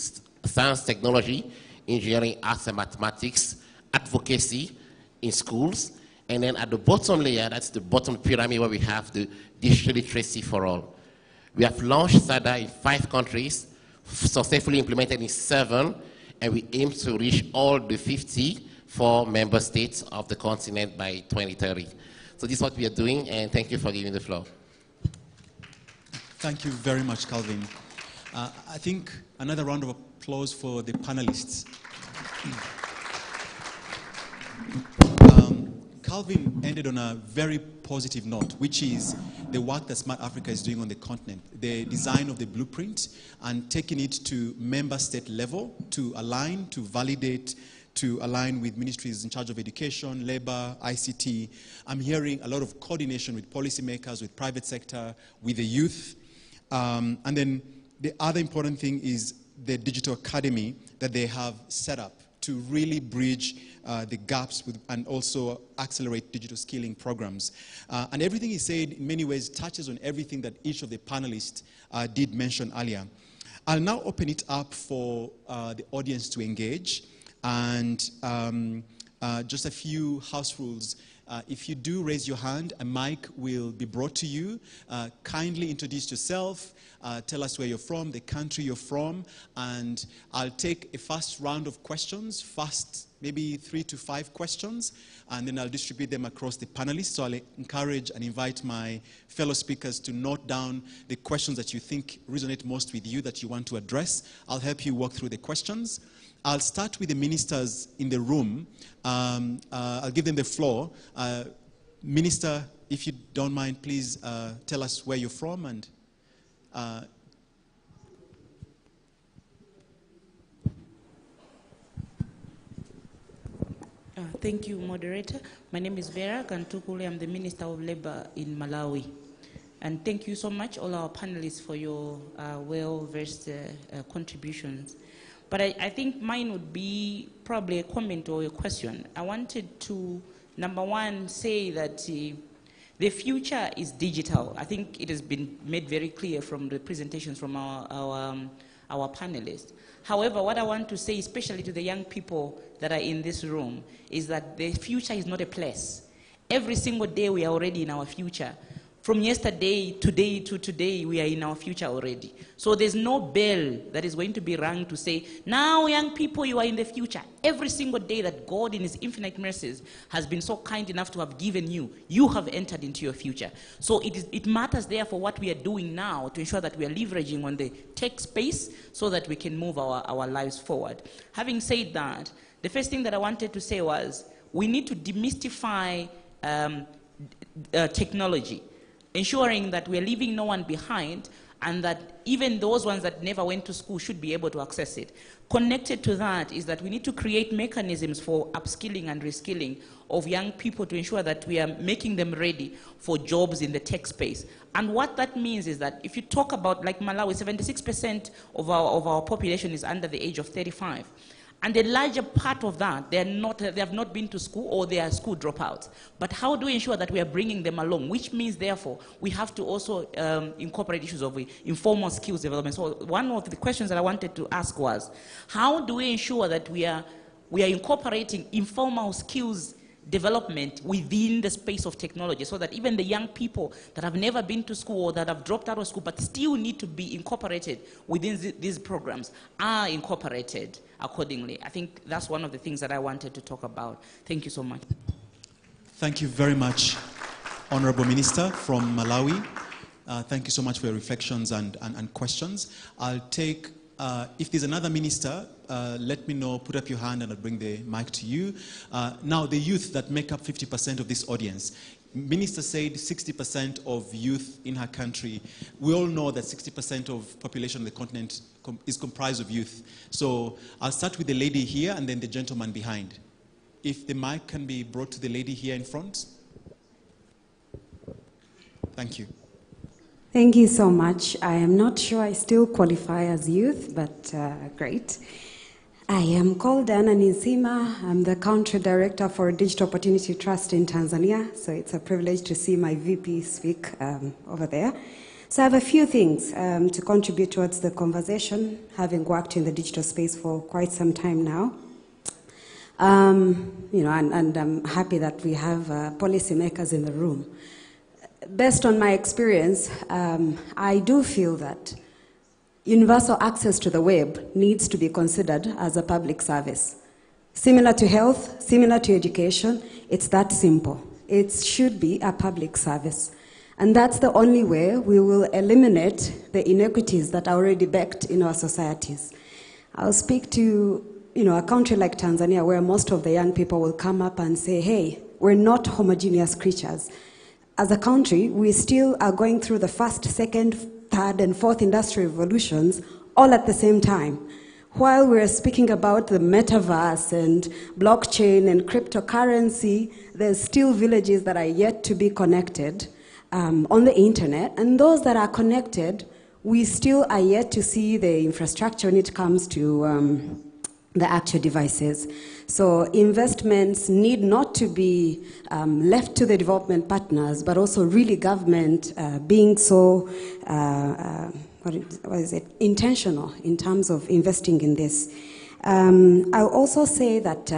science, technology, engineering, arts, and mathematics, advocacy in schools. And then at the bottom layer, that's the bottom pyramid, where we have the digital literacy for all. We have launched SADA in 5 countries, successfully implemented in 7, and we aim to reach all the 54 member states of the continent by 2030. So this is what we are doing, and thank you for giving the floor. Thank you very much, Calvin. I think another round of applause for the panelists. Calvin ended on a very positive note, which is the work that Smart Africa is doing on the continent, the design of the blueprint and taking it to member state level to align, to validate, to align with ministries in charge of education, labor, ICT. I'm hearing a lot of coordination with policymakers, with private sector, with the youth. And then the other important thing is the digital academy that they have set up to really bridge the gaps and also accelerate digital skilling programs. And everything he said in many ways touches on everything that each of the panelists did mention earlier. I'll now open it up for the audience to engage. And just a few house rules. If you do raise your hand, a mic will be brought to you. Kindly introduce yourself. Tell us where you're from, the country you're from, and I'll take a first round of questions, maybe 3 to 5 questions, and then I'll distribute them across the panelists. So I'll encourage and invite my fellow speakers to note down the questions that you think resonate most with you that you want to address. I'll help you walk through the questions. I'll start with the ministers in the room. I'll give them the floor. Minister, if you don't mind, please tell us where you're from and thank you, moderator. My name is Vera Kantukule. I'm the Minister of Labor in Malawi. And thank you so much, all our panelists, for your well-versed contributions. But I think mine would be probably a comment or a question. I wanted to, number one, say that the future is digital. I think it has been made very clear from the presentations from our panelists. However, what I want to say, especially to the young people that are in this room, is that the future is not a place. Every single day we are already in our future. From yesterday, today to today, we are in our future already. So there's no bell that is going to be rung to say, now young people, you are in the future. Every single day that God in his infinite mercies has been so kind enough to have given you, you have entered into your future. So it matters therefore what we are doing now to ensure that we are leveraging on the tech space so that we can move our lives forward. Having said that, the first thing that I wanted to say was we need to demystify technology, ensuring that we're leaving no one behind. and that even those ones that never went to school should be able to access it. Connected to that is that we need to create mechanisms for upskilling and reskilling of young people to ensure that we are making them ready for jobs in the tech space. And what that means is that if you talk about, like Malawi, 76% of our population is under the age of 35. And a larger part of that, they have not been to school, or they are school dropouts. But how do we ensure that we are bringing them along? Which means, therefore, we have to also incorporate issues of informal skills development. So one of the questions that I wanted to ask was, how do we ensure that we are incorporating informal skills development within the space of technology, so that even the young people that have never been to school or that have dropped out of school but still need to be incorporated within these programs are incorporated accordingly? I think that's one of the things that I wanted to talk about. Thank you so much. Thank you very much, Honorable Minister from Malawi. Thank you so much for your reflections and questions. I'll take, if there's another minister, let me know, put up your hand and I'll bring the mic to you. Now, the youth that make up 50% of this audience. Minister said 60% of youth in her country. We all know that 60% of population on the continent is comprised of youth. So I'll start with the lady here and then the gentleman behind. If the mic can be brought to the lady here in front. Thank you. Thank you so much. I am not sure I still qualify as youth, but great. I am called Anna Ninsima. I'm the Country Director for Digital Opportunity Trust in Tanzania, so it's a privilege to see my VP speak over there. So I have a few things to contribute towards the conversation, having worked in the digital space for quite some time now. And I'm happy that we have policymakers in the room. Based on my experience, I do feel that universal access to the web needs to be considered as a public service. Similar to health, similar to education, it's that simple. It should be a public service. And that's the only way we will eliminate the inequities that are already baked in our societies. I'll speak to a country like Tanzania, where most of the young people will come up and say, hey, we're not homogeneous creatures. As a country, we still are going through the first, second, third, and fourth industrial revolutions all at the same time. While we're speaking about the metaverse and blockchain and cryptocurrency, there's still villages that are yet to be connected on the internet. And those that are connected, we still are yet to see the infrastructure when it comes to the actual devices. So investments need not to be left to the development partners, but also really government being so, intentional in terms of investing in this. I'll also say that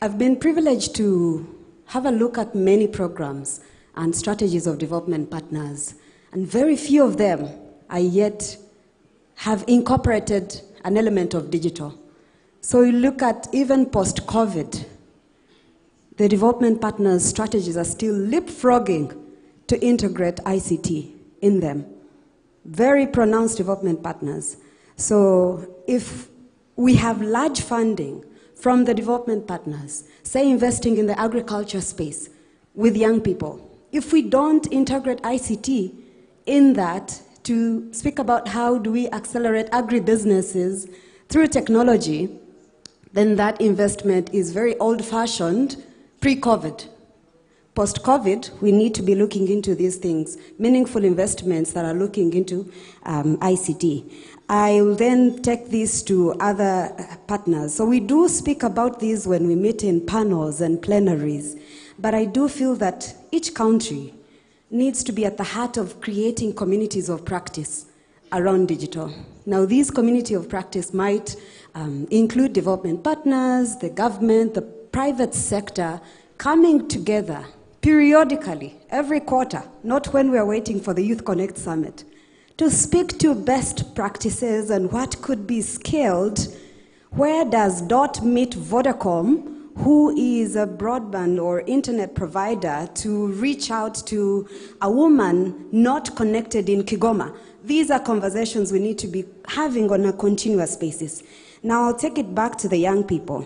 I've been privileged to have a look at many programs and strategies of development partners, and very few of them are yet have incorporated an element of digital. So you look at even post-COVID, the development partners' strategies are still leapfrogging to integrate ICT in them. Very pronounced development partners. So if we have large funding from the development partners, say investing in the agriculture space with young people, if we don't integrate ICT in that to speak about how do we accelerate agribusinesses through technology, then that investment is very old-fashioned pre-COVID. Post-COVID, we need to be looking into these things, meaningful investments that are looking into ICT. I will then take this to other partners. So we do speak about these when we meet in panels and plenaries, but I do feel that each country needs to be at the heart of creating communities of practice around digital. Now, these community of practice might include development partners, the government, the private sector, coming together periodically, every quarter, not when we are waiting for the Youth Connect Summit, to speak to best practices and what could be scaled. Where does DOT meet Vodacom, who is a broadband or internet provider, to reach out to a woman not connected in Kigoma? These are conversations we need to be having on a continuous basis. Now I'll take it back to the young people.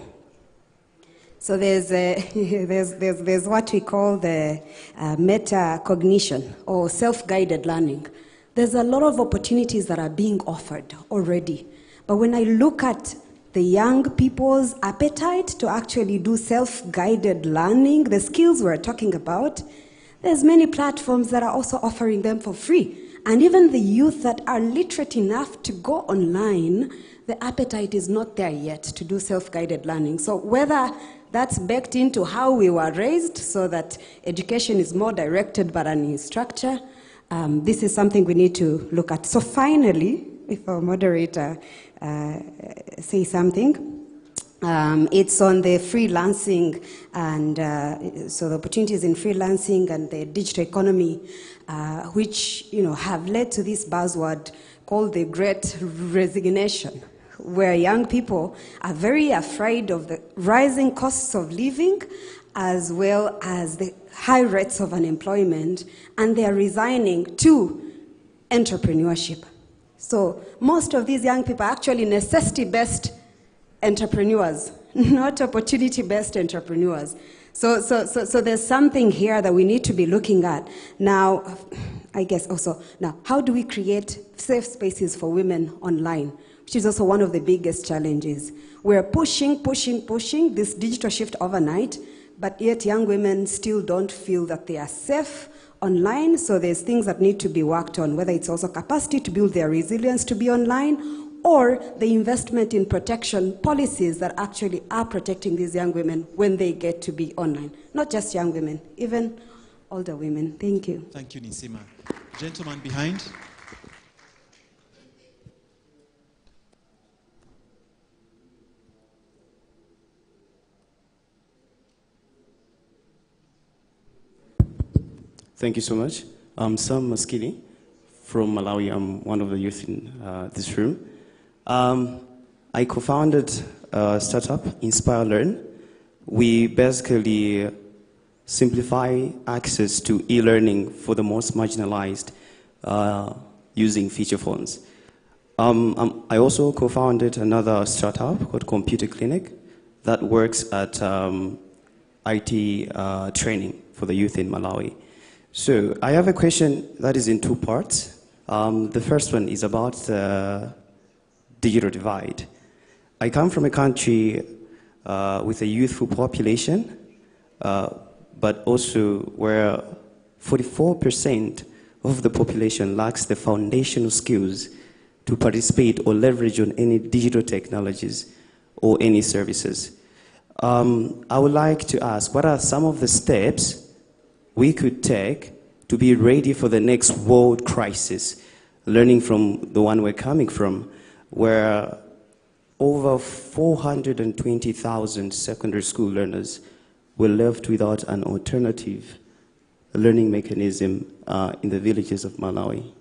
So there's what we call the metacognition or self-guided learning. there's a lot of opportunities that are being offered already. But when I look at the young people's appetite to actually do self-guided learning, the skills we're talking about, there's many platforms that are also offering them for free. And even the youth that are literate enough to go online, the appetite is not there yet to do self-guided learning. So whether that's baked into how we were raised so that education is more directed by a new structure, this is something we need to look at. So finally, if our moderator say something, it's on the freelancing and so the opportunities in freelancing and the digital economy, which have led to this buzzword called the Great Resignation, where young people are very afraid of the rising costs of living as well as the high rates of unemployment, and they are resigning to entrepreneurship. So most of these young people are actually necessity-based entrepreneurs, not opportunity-based entrepreneurs. So there's something here that we need to be looking at. Now, I guess also, now, how do we create safe spaces for women online, which is also one of the biggest challenges. We're pushing this digital shift overnight, but yet young women still don't feel that they are safe online, so there's things that need to be worked on, whether it's also capacity to build their resilience to be online, or the investment in protection policies that actually are protecting these young women when they get to be online. Not just young women, even older women. Thank you. Thank you, Nisima. Gentleman behind. Thank you so much. I'm Sam Maskini from Malawi. I'm one of the youth in this room. I co-founded a startup, Inspire Learn. We basically simplify access to e-learning for the most marginalized using feature phones. I also co-founded another startup called Computer Clinic that works at IT training for the youth in Malawi. So I have a question that is in two parts. The first one is about the digital divide. I come from a country with a youthful population, but also where 44% of the population lacks the foundational skills to participate or leverage on any digital technologies or any services. I would like to ask, what are some of the steps we could take to be ready for the next world crisis, learning from the one we're coming from, where over 420,000 secondary school learners were left without an alternative learning mechanism in the villages of Malawi?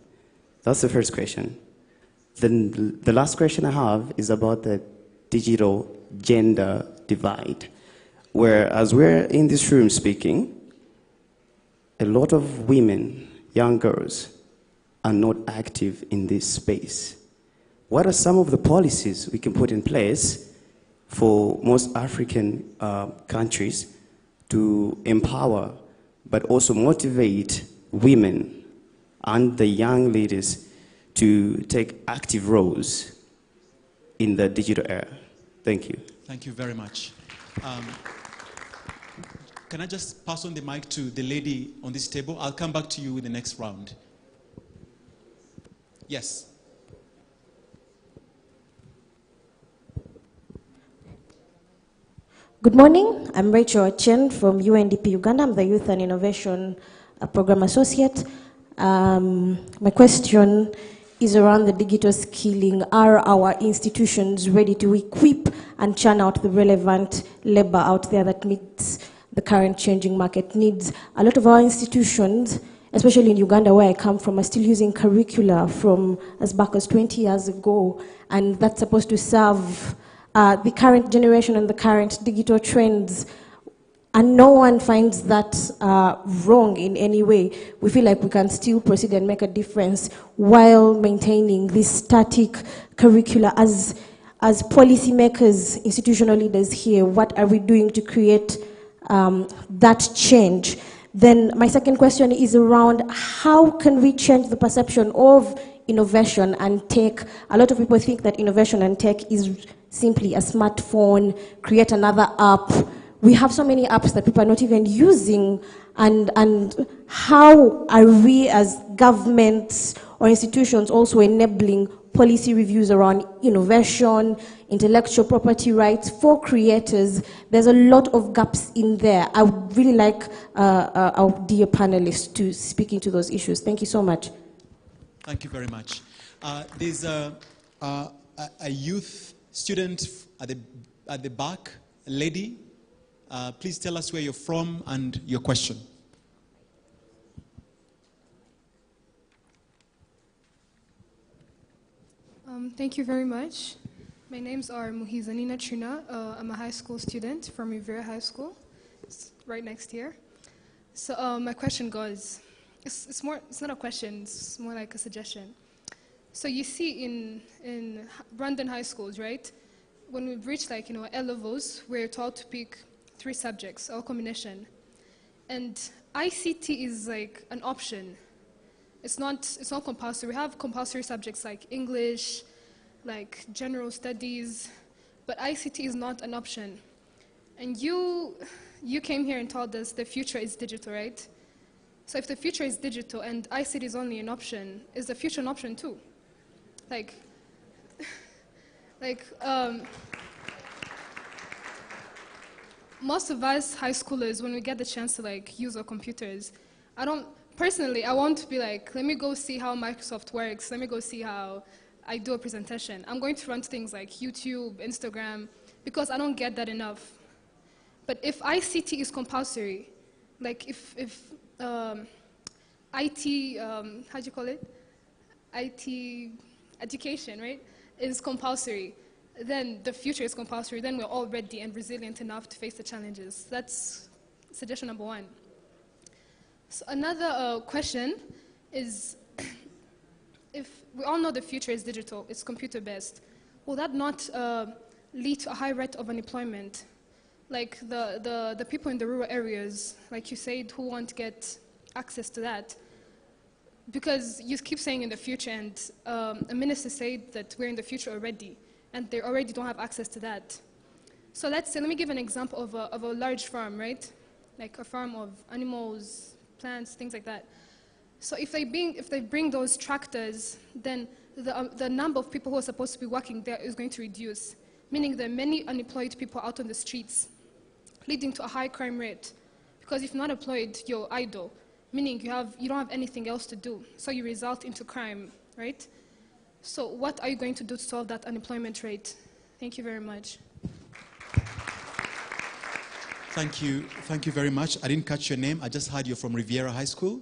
That's the first question. Then the last question I have is about the digital gender divide, where as we're in this room speaking, a lot of women, young girls, are not active in this space. What are some of the policies we can put in place for most African countries to empower, but also motivate women and the young ladies to take active roles in the digital era? Thank you. Thank you very much. Can I just pass on the mic to the lady on this table? I'll come back to you in the next round. Yes. Good morning. I'm Rachel Chen from UNDP Uganda. I'm the Youth and Innovation Program Associate. My question is around the digital skilling. Are our institutions ready to equip and churn out the relevant labor out there that meets the current changing market needs? A lot of our institutions, especially in Uganda where I come from, are still using curricula from as back as 20 years ago, and that's supposed to serve the current generation and the current digital trends, and no one finds that wrong in any way. We feel like we can still proceed and make a difference while maintaining this static curricula. As policymakers, institutional leaders here, what are we doing to create that change? Then my second question is around how can we change the perception of innovation and tech? A lot of people think that innovation and tech is simply a smartphone, create another app. We have so many apps that people are not even using, and how are we as governments or institutions also enabling policy reviews around innovation, intellectual property rights for creators? There's a lot of gaps in there. I would really like our dear panelists to speak into those issues. Thank you so much. Thank you very much. There's a youth student at the back, a lady. Please tell us where you're from and your question. Thank you very much. My names are Muhizanina Trina. I'm a high school student from Rivera High School. It's right next here. So my question goes, it's not a question, it's more like a suggestion. So you see in Brandon high schools, right? When we've reached like, A levels, we're taught to pick 3 subjects or combination. And ICT is like an option. It's not compulsory. We have compulsory subjects like English, like general studies, but ICT is not an option. And you came here and told us the future is digital, right? So if the future is digital and ICT is only an option, is the future an option too? Most of us high schoolers, when we get the chance to like use our computers, personally, I want to be like, let me go see how Microsoft works. Let me go see how I do a presentation. I'm going to run to things like YouTube, Instagram, because I don't get that enough. But if ICT is compulsory, like if IT, how do you call it? IT education, right, is compulsory, then the future is compulsory. Then we're all ready and resilient enough to face the challenges. That's suggestion number 1. So another question is, if we all know the future is digital, it's computer-based, will that not lead to a high rate of unemployment? Like the people in the rural areas, like you said, who want to get access to that? Because you keep saying in the future, and a minister said that we're in the future already, and they already don't have access to that. So let's say, let me give an example of a large farm, right? Like a farm of animals, plants, things like that. So if they bring those tractors, then the number of people who are supposed to be working there is going to reduce, meaning there are many unemployed people out on the streets, leading to a high crime rate. Because if you're not employed, you're idle, meaning you don't have anything else to do, so you result into crime, right? So what are you going to do to solve that unemployment rate? Thank you very much. Thank you very much. I didn't catch your name. I just heard you're from Riviera High School.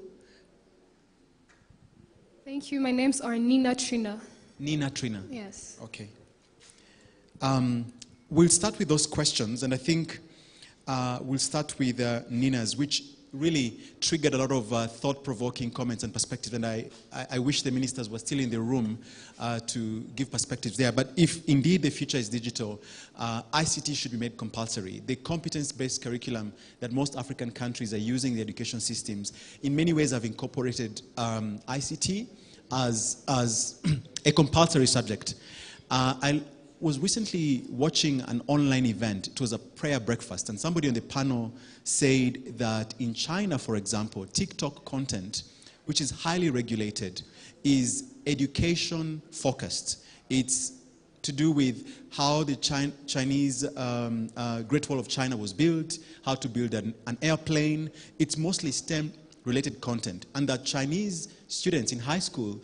Thank you. My names are Nina Trina. Nina Trina. Yes. Okay. We'll start with those questions, and I think we'll start with Nina's, which really triggered a lot of thought-provoking comments and perspectives, and I wish the ministers were still in the room to give perspectives there. But if indeed the future is digital, ICT should be made compulsory. The competence-based curriculum that most African countries are using in the education systems in many ways have incorporated ICT as a compulsory subject. I was recently watching an online event. It was a prayer breakfast, and somebody on the panel said that in China, for example, TikTok content, which is highly regulated, is education focused. It's to do with how the Chinese Great Wall of China was built, how to build an airplane. It's mostly STEM related content, and that Chinese students in high school,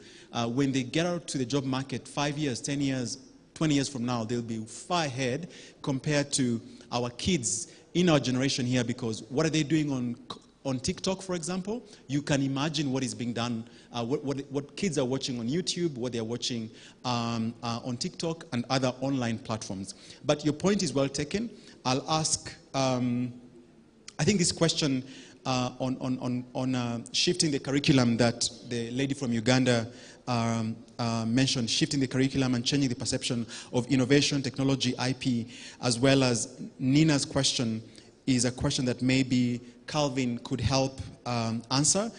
when they get out to the job market 5 years, 10 years, 20 years from now, they'll be far ahead compared to our kids in our generation here, because what are they doing on TikTok, for example? You can imagine what is being done, what kids are watching on YouTube, what they're watching on TikTok and other online platforms. But your point is well taken. I'll ask, I think this question on shifting the curriculum that the lady from Uganda mentioned, shifting the curriculum and changing the perception of innovation, technology, IP, as well as Nina's question is a question that maybe Calvin could help answer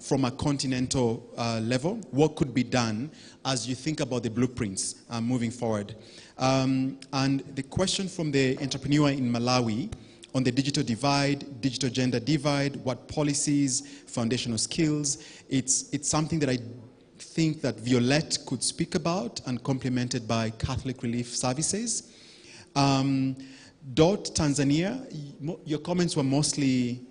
from a continental level. What could be done as you think about the blueprints moving forward? And the question from the entrepreneur in Malawi on the digital divide, digital gender divide, what policies, foundational skills, it's something that I think that Violette could speak about and complemented by Catholic Relief Services. Tanzania, your comments were mostly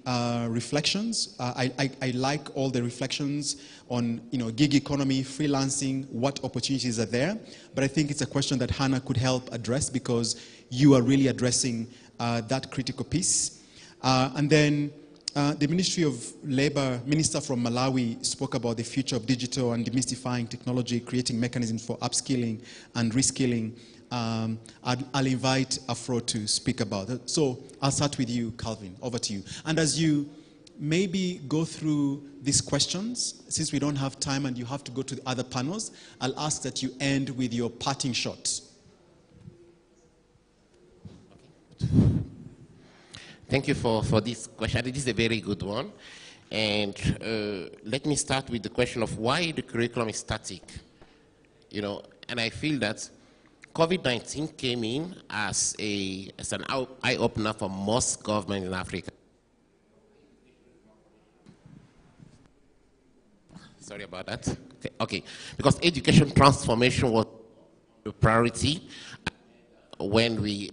reflections. I like all the reflections on gig economy, freelancing, what opportunities are there. But I think it's a question that Hannah could help address because you are really addressing that critical piece. And then the Ministry of Labor Minister from Malawi spoke about the future of digital and demystifying technology, creating mechanisms for upskilling and reskilling. I'll invite Afro to speak about it. So I'll start with you, Calvin. Over to you. And as you maybe go through these questions, since we don't have time and you have to go to the other panels, I'll ask that you end with your parting shot. Thank you for this question. This is a very good one. And let me start with the question of why the curriculum is static. And I feel that COVID-19 came in as an eye-opener for most governments in Africa. Sorry about that. Okay. Because education transformation was a priority when we...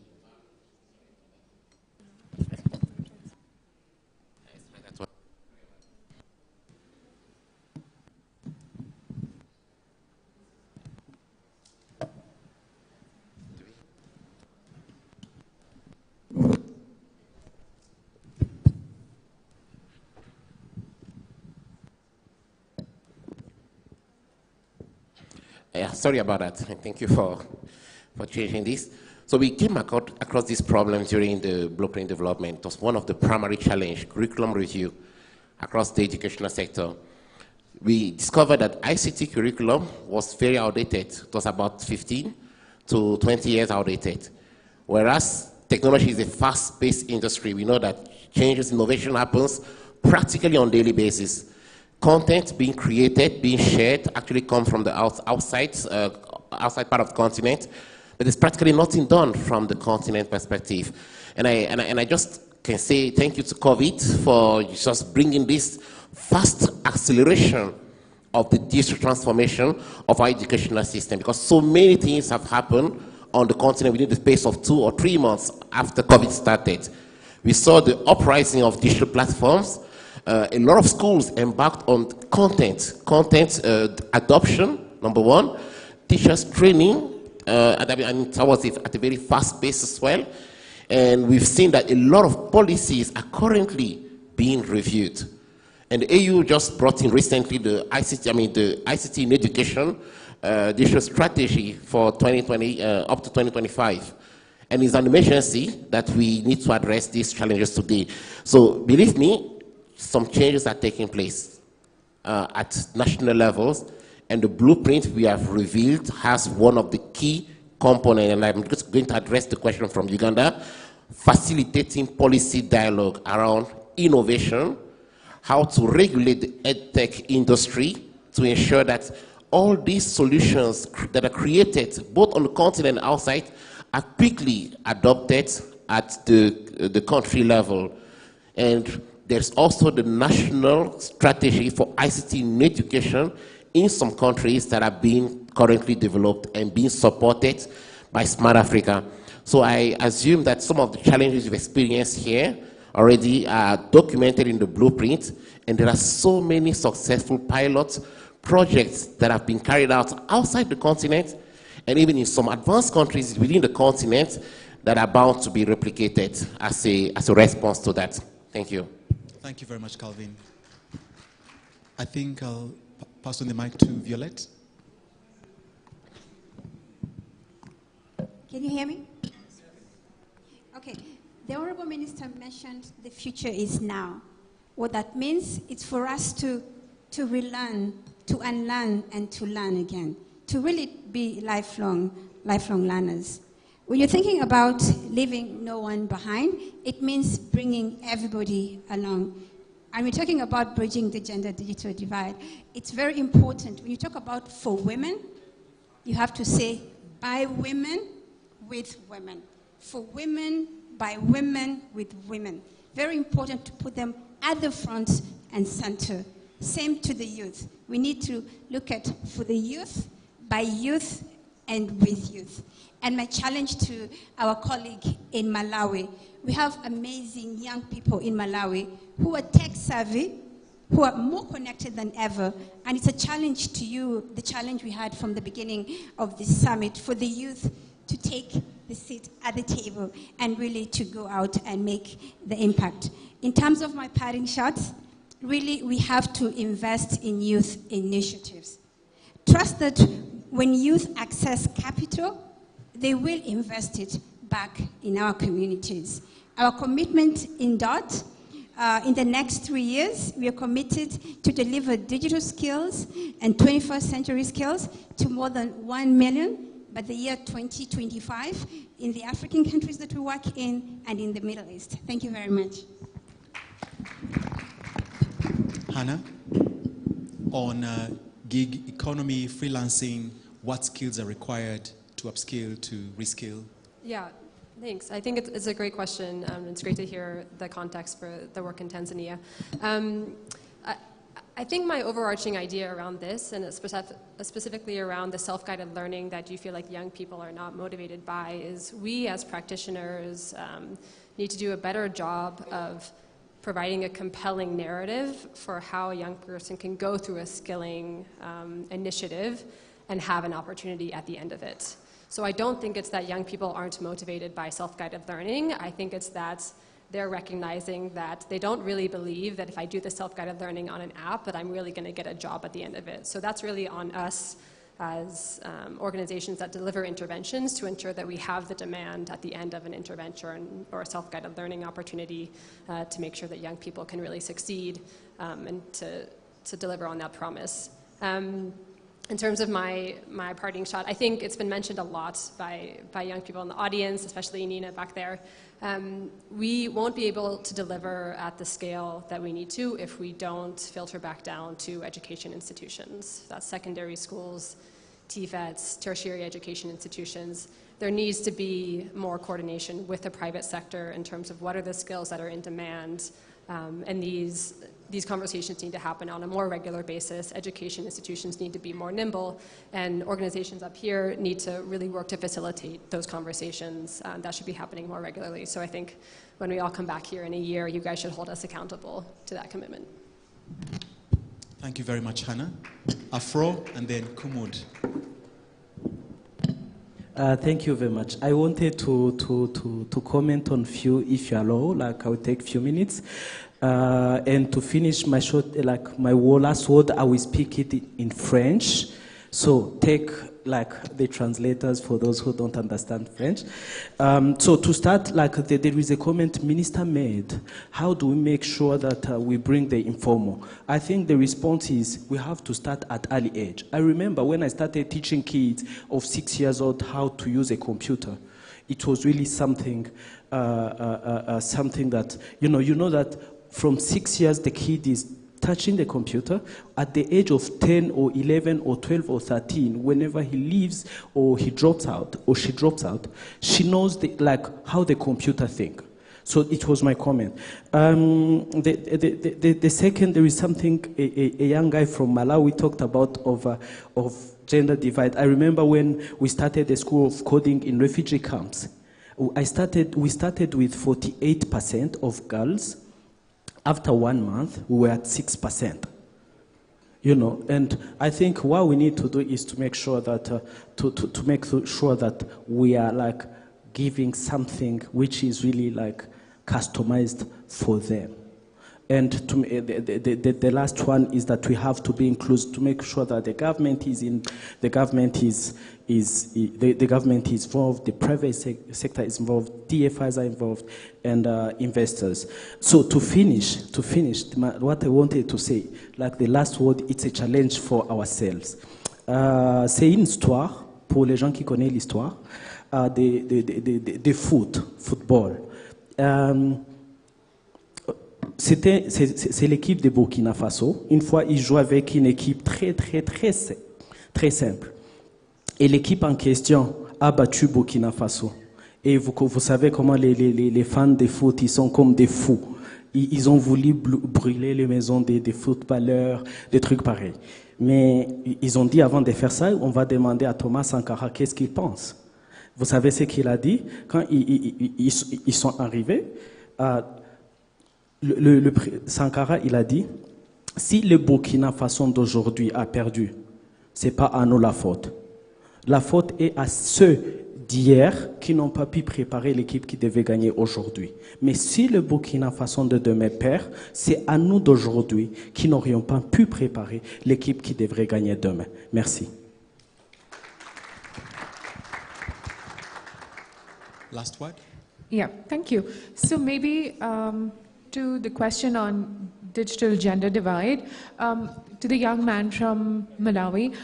Yeah, sorry about that. Thank you for changing this. So we came across this problem during the blueprint development. It was one of the primary challenges, curriculum review across the educational sector. We discovered that ICT curriculum was very outdated. It was about 15 to 20 years outdated. Whereas technology is a fast-paced industry. We know that changes, innovation happens practically on a daily basis. Content being created, being shared, actually comes from the outside part of the continent, but there's practically nothing done from the continent perspective. And I just can say thank you to COVID for just bringing this fast acceleration of the digital transformation of our educational system, because so many things have happened on the continent within the space of 2 or 3 months after COVID started. We saw the uprising of digital platforms. A lot of schools embarked on content adoption, number one, teachers training, and that was at a very fast pace as well. And we've seen that a lot of policies are currently being reviewed. And the AU just brought in recently the ICT in education digital strategy for 2020 up to 2025. And it's an emergency that we need to address these challenges today. So believe me, some changes are taking place at national levels, and the blueprint we have revealed has one of the key components, and I'm just going to address the question from Uganda, facilitating policy dialogue around innovation, how to regulate the edtech industry to ensure that all these solutions that are created, both on the continent and outside, are quickly adopted at the country level. And there's also the national strategy for ICT in education in some countries that are being currently developed and being supported by Smart Africa. So I assume that some of the challenges you've experienced here already are documented in the blueprint, and there are so many successful pilot projects that have been carried out outside the continent and even in some advanced countries within the continent that are bound to be replicated as a response to that. Thank you. Thank you very much, Calvin. I think I'll pass on the mic to Violette. Can you hear me? Okay. The Honorable Minister mentioned the future is now. What that means, it's for us to relearn, to unlearn, and to learn again, to really be lifelong learners. When you're thinking about leaving no one behind, it means bringing everybody along. And we're talking about bridging the gender-digital divide. It's very important. When you talk about for women, you have to say by women, with women. For women, by women, with women. Very important to put them at the front and center. Same to the youth. We need to look at for the youth, by youth, and with youth. And my challenge to our colleague in Malawi, we have amazing young people in Malawi who are tech savvy, who are more connected than ever. And it's a challenge to you, the challenge we had from the beginning of this summit, for the youth to take the seat at the table and really to go out and make the impact. In terms of my parting shots, really we have to invest in youth initiatives. Trust that when youth access capital, they will invest it back in our communities. Our commitment in DOT, in the next 3 years, we are committed to deliver digital skills and 21st century skills to more than 1 million by the year 2025 in the African countries that we work in and in the Middle East. Thank you very much. Hannah, on gig economy, freelancing, what skills are required to upskill, to reskill? Yeah, thanks. I think it's a great question. It's great to hear the context for the work in Tanzania. I think my overarching idea around this, and specifically around the self-guided learning that you feel like young people are not motivated by, is we as practitioners need to do a better job of providing a compelling narrative for how a young person can go through a skilling initiative and have an opportunity at the end of it. So I don't think it's that young people aren't motivated by self-guided learning. I think it's that they're recognizing that they don't really believe that if I do the self-guided learning on an app, that I'm really going to get a job at the end of it. So that's really on us as organizations that deliver interventions to ensure that we have the demand at the end of an intervention or a self-guided learning opportunity to make sure that young people can really succeed and to deliver on that promise. In terms of my parting shot, I think it's been mentioned a lot by young people in the audience, especially Nina back there. We won't be able to deliver at the scale that we need to if we don't filter back down to education institutions. That's secondary schools, TVETs, tertiary education institutions. There needs to be more coordination with the private sector in terms of what are the skills that are in demand, and these conversations need to happen on a more regular basis. Education institutions need to be more nimble, and organizations up here need to really work to facilitate those conversations. That should be happening more regularly. So I think when we all come back here in a year, you guys should hold us accountable to that commitment. Thank you very much, Hannah. Afro, and then Kumud. Thank you very much. I wanted to comment on few, if you allow, like I will take few minutes. And to finish my short, like my last word, I will speak it in French. So take like the translators for those who don't understand French. So to start, like there is a comment Minister made. How do we make sure that we bring the informal? I think the response is we have to start at early age. I remember when I started teaching kids of 6 years old how to use a computer. It was really something, something that, you know that from 6 years the kid is touching the computer. At the age of 10 or 11 or 12 or 13, whenever he leaves or he drops out or she drops out, she knows like how the computer thinks. So it was my comment. The second, there is something a young guy from Malawi talked about of gender divide. I remember when we started the School of Coding in refugee camps. We started with 48% of girls. After 1 month, we were at 6%. You know, and I think what we need to do is to make sure that to make sure that we are like giving something which is really like customized for them. And to, the last one is that we have to be inclusive to make sure that the government is involved, the government is involved, the private sector is involved, DFIs are involved, and investors. So to finish, what I wanted to say, like the last word, it's a challenge for ourselves. C'est une histoire pour les gens qui connaissent l'histoire. de football. C'est l'équipe de Burkina Faso. Une fois, ils jouent avec une équipe très simple. Et l'équipe en question a battu Burkina Faso. Et vous savez comment les fans de foot, ils sont comme des fous. Ils ont voulu brûler les maisons des footballeurs, des trucs pareils. Mais ils ont dit avant de faire ça, on va demander à Thomas Sankara qu'est-ce qu'il pense. Vous savez ce qu'il a dit quand ils sont arrivés? Sankara, il a dit, si le Burkina Faso d'aujourd'hui a perdu, c'est pas à nous la faute. La faute est à ceux d'hier qui n'ont pas pu préparer l'équipe qui devait gagner aujourd'hui. Mais si le Burkina Faso de demain perd, c'est à nous d'aujourd'hui qui n'aurions pas pu préparer l'équipe qui devrait gagner demain. Merci. Last word? Yeah, thank you. So maybe to the question on digital gender divide, to the young man from Malawi,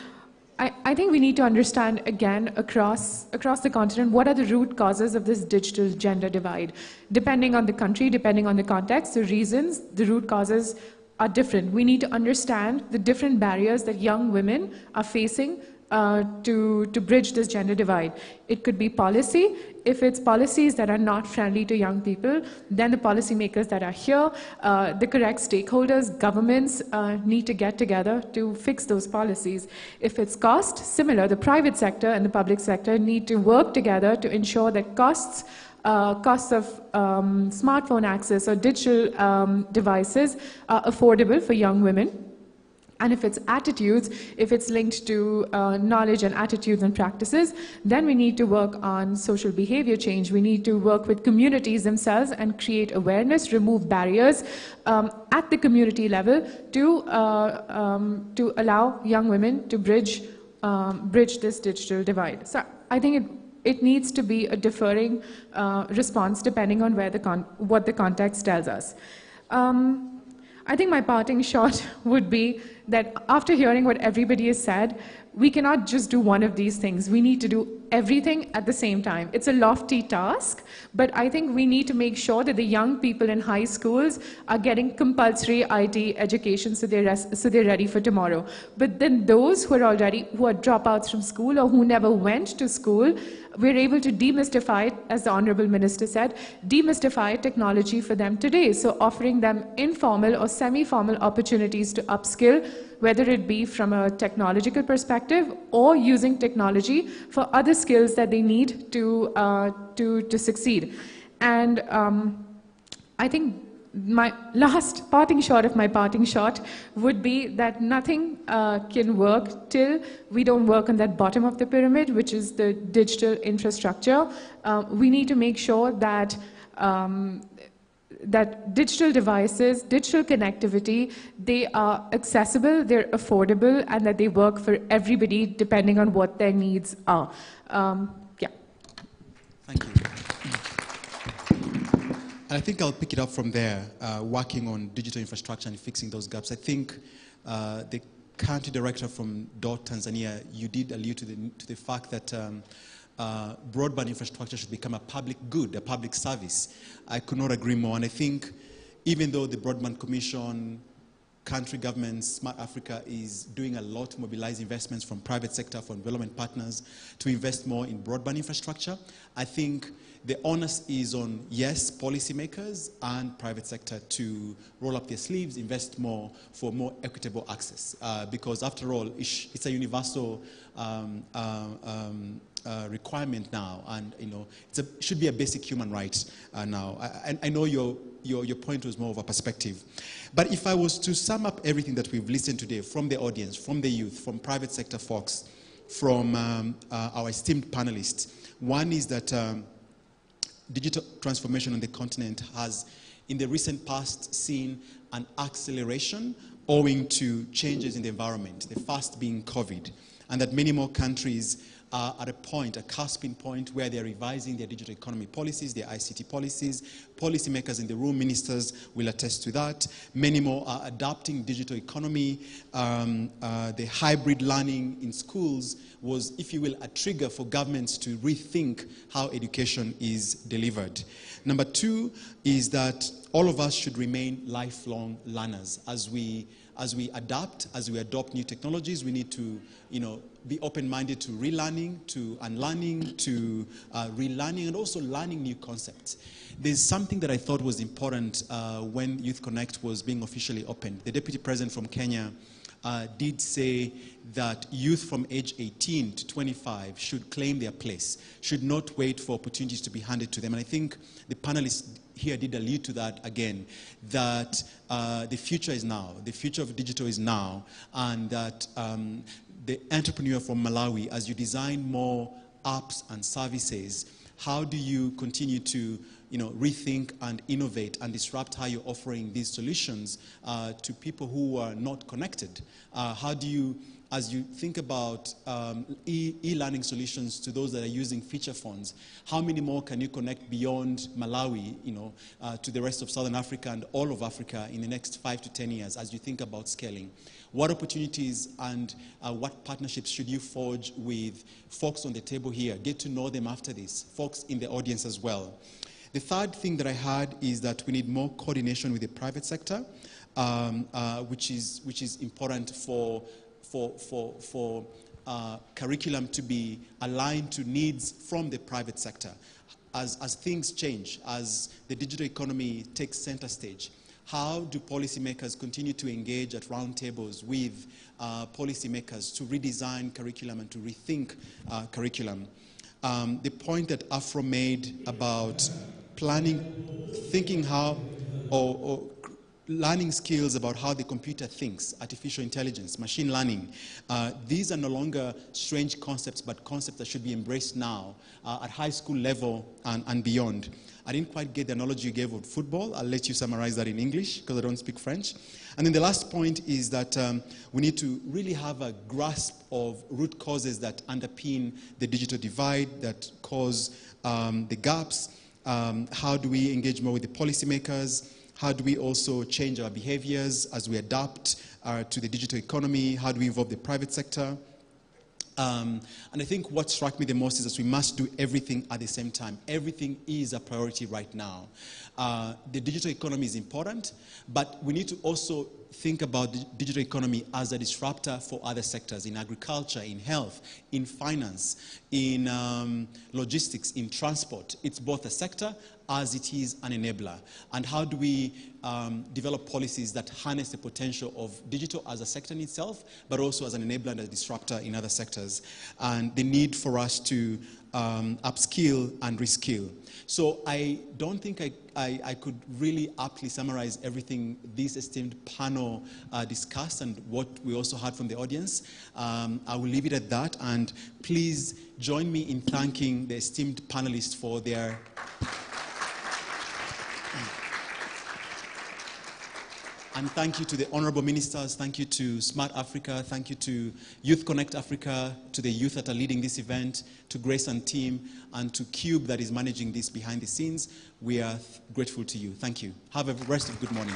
I think we need to understand again across the continent what are the root causes of this digital gender divide. Depending on the country, depending on the context, the reasons, the root causes are different. We need to understand the different barriers that young women are facing to bridge this gender divide. It could be policy. If it's policies that are not friendly to young people, then the policymakers that are here, the correct stakeholders, governments need to get together to fix those policies. If it's cost, similar, the private sector and the public sector need to work together to ensure that costs of smartphone access or digital devices are affordable for young women. And if it's attitudes, if it's linked to knowledge and attitudes and practices, then we need to work on social behavior change. We need to work with communities themselves and create awareness, remove barriers at the community level to allow young women to bridge this digital divide. So I think it needs to be a differing response depending on what the context tells us. I think my parting shot would be that after hearing what everybody has said, we cannot just do one of these things. We need to do everything at the same time. It's a lofty task, but I think we need to make sure that the young people in high schools are getting compulsory IT education so they're ready for tomorrow. But then those who are dropouts from school or who never went to school, we're able to demystify, as the Honorable Minister said, demystify technology for them today. So offering them informal or semi-formal opportunities to upskill, whether it be from a technological perspective or using technology for other skills that they need to succeed. And I think my last parting shot of my parting shot would be that nothing can work till we don't work on that bottom of the pyramid, which is the digital infrastructure. We need to make sure that that digital devices, digital connectivity, they are accessible, they're affordable, and that they work for everybody depending on what their needs are. Yeah. Thank you. I think I'll pick it up from there, working on digital infrastructure and fixing those gaps. I think the country director from DOT Tanzania, you did allude to the fact that broadband infrastructure should become a public good, a public service. I could not agree more. And I think even though the Broadband Commission, country governments, Smart Africa is doing a lot to mobilize investments from private sector, from development partners to invest more in broadband infrastructure, I think the onus is on, yes, policymakers and private sector to roll up their sleeves, invest more for more equitable access. Because after all, it's a universal requirement now, and it should be a basic human right now. I know your point was more of a perspective. But if I was to sum up everything that we've listened today from the audience, from the youth, from private sector folks, from our esteemed panelists, one is that digital transformation on the continent has, in the recent past, seen an acceleration owing to changes in the environment, the first being COVID, and that many more countries are at a point, a cusping point, where they're revising their digital economy policies, their ICT policies. Policymakers in the room, ministers, will attest to that. Many more are adopting digital economy. The hybrid learning in schools was, if you will, a trigger for governments to rethink how education is delivered. Number two is that all of us should remain lifelong learners. As we adapt, as we adopt new technologies, we need to, be open-minded to relearning, to unlearning, to relearning, and also learning new concepts. There's something that I thought was important when Youth Connect was being officially opened. The Deputy President from Kenya did say that youth from age 18 to 25 should claim their place, should not wait for opportunities to be handed to them. And I think the panelists here did allude to that again, that the future is now, the future of digital is now, and that the entrepreneur from Malawi, as you design more apps and services, how do you continue to rethink and innovate and disrupt how you're offering these solutions to people who are not connected? How do you, as you think about e-learning solutions to those that are using feature phones, how many more can you connect beyond Malawi, to the rest of Southern Africa and all of Africa in the next 5 to 10 years as you think about scaling? What opportunities and what partnerships should you forge with folks on the table here? Get to know them after this, folks in the audience as well. The third thing that I had is that we need more coordination with the private sector, which is important for curriculum to be aligned to needs from the private sector. As things change, as the digital economy takes center stage, how do policymakers continue to engage at roundtables with policymakers to redesign curriculum and to rethink curriculum? The point that Afro made about planning, thinking how, or learning skills about how the computer thinks, artificial intelligence, machine learning. These are no longer strange concepts, but concepts that should be embraced now at high school level and beyond. I didn't quite get the analogy you gave of football. I'll let you summarize that in English because I don't speak French. And then the last point is that we need to really have a grasp of root causes that underpin the digital divide, that cause the gaps. How do we engage more with the policymakers? How do we also change our behaviors as we adapt to the digital economy? How do we involve the private sector? And I think what struck me the most is that we must do everything at the same time. Everything is a priority right now. The digital economy is important, but we need to also think about the digital economy as a disruptor for other sectors, in agriculture, in health, in finance, in logistics, in transport. It's both a sector as it is an enabler. And how do we develop policies that harness the potential of digital as a sector in itself, but also as an enabler and a disruptor in other sectors? And the need for us to upskill and reskill. So I don't think I could really aptly summarize everything this esteemed panel discussed and what we also heard from the audience. I will leave it at that, and please join me in thanking the esteemed panelists for their and thank you to the honorable ministers, thank you to Smart Africa, thank you to Youth Connect Africa, to the youth that are leading this event, to Grace and team, and to Cube that is managing this behind the scenes. We are grateful to you. Thank you. Have a rest of good morning.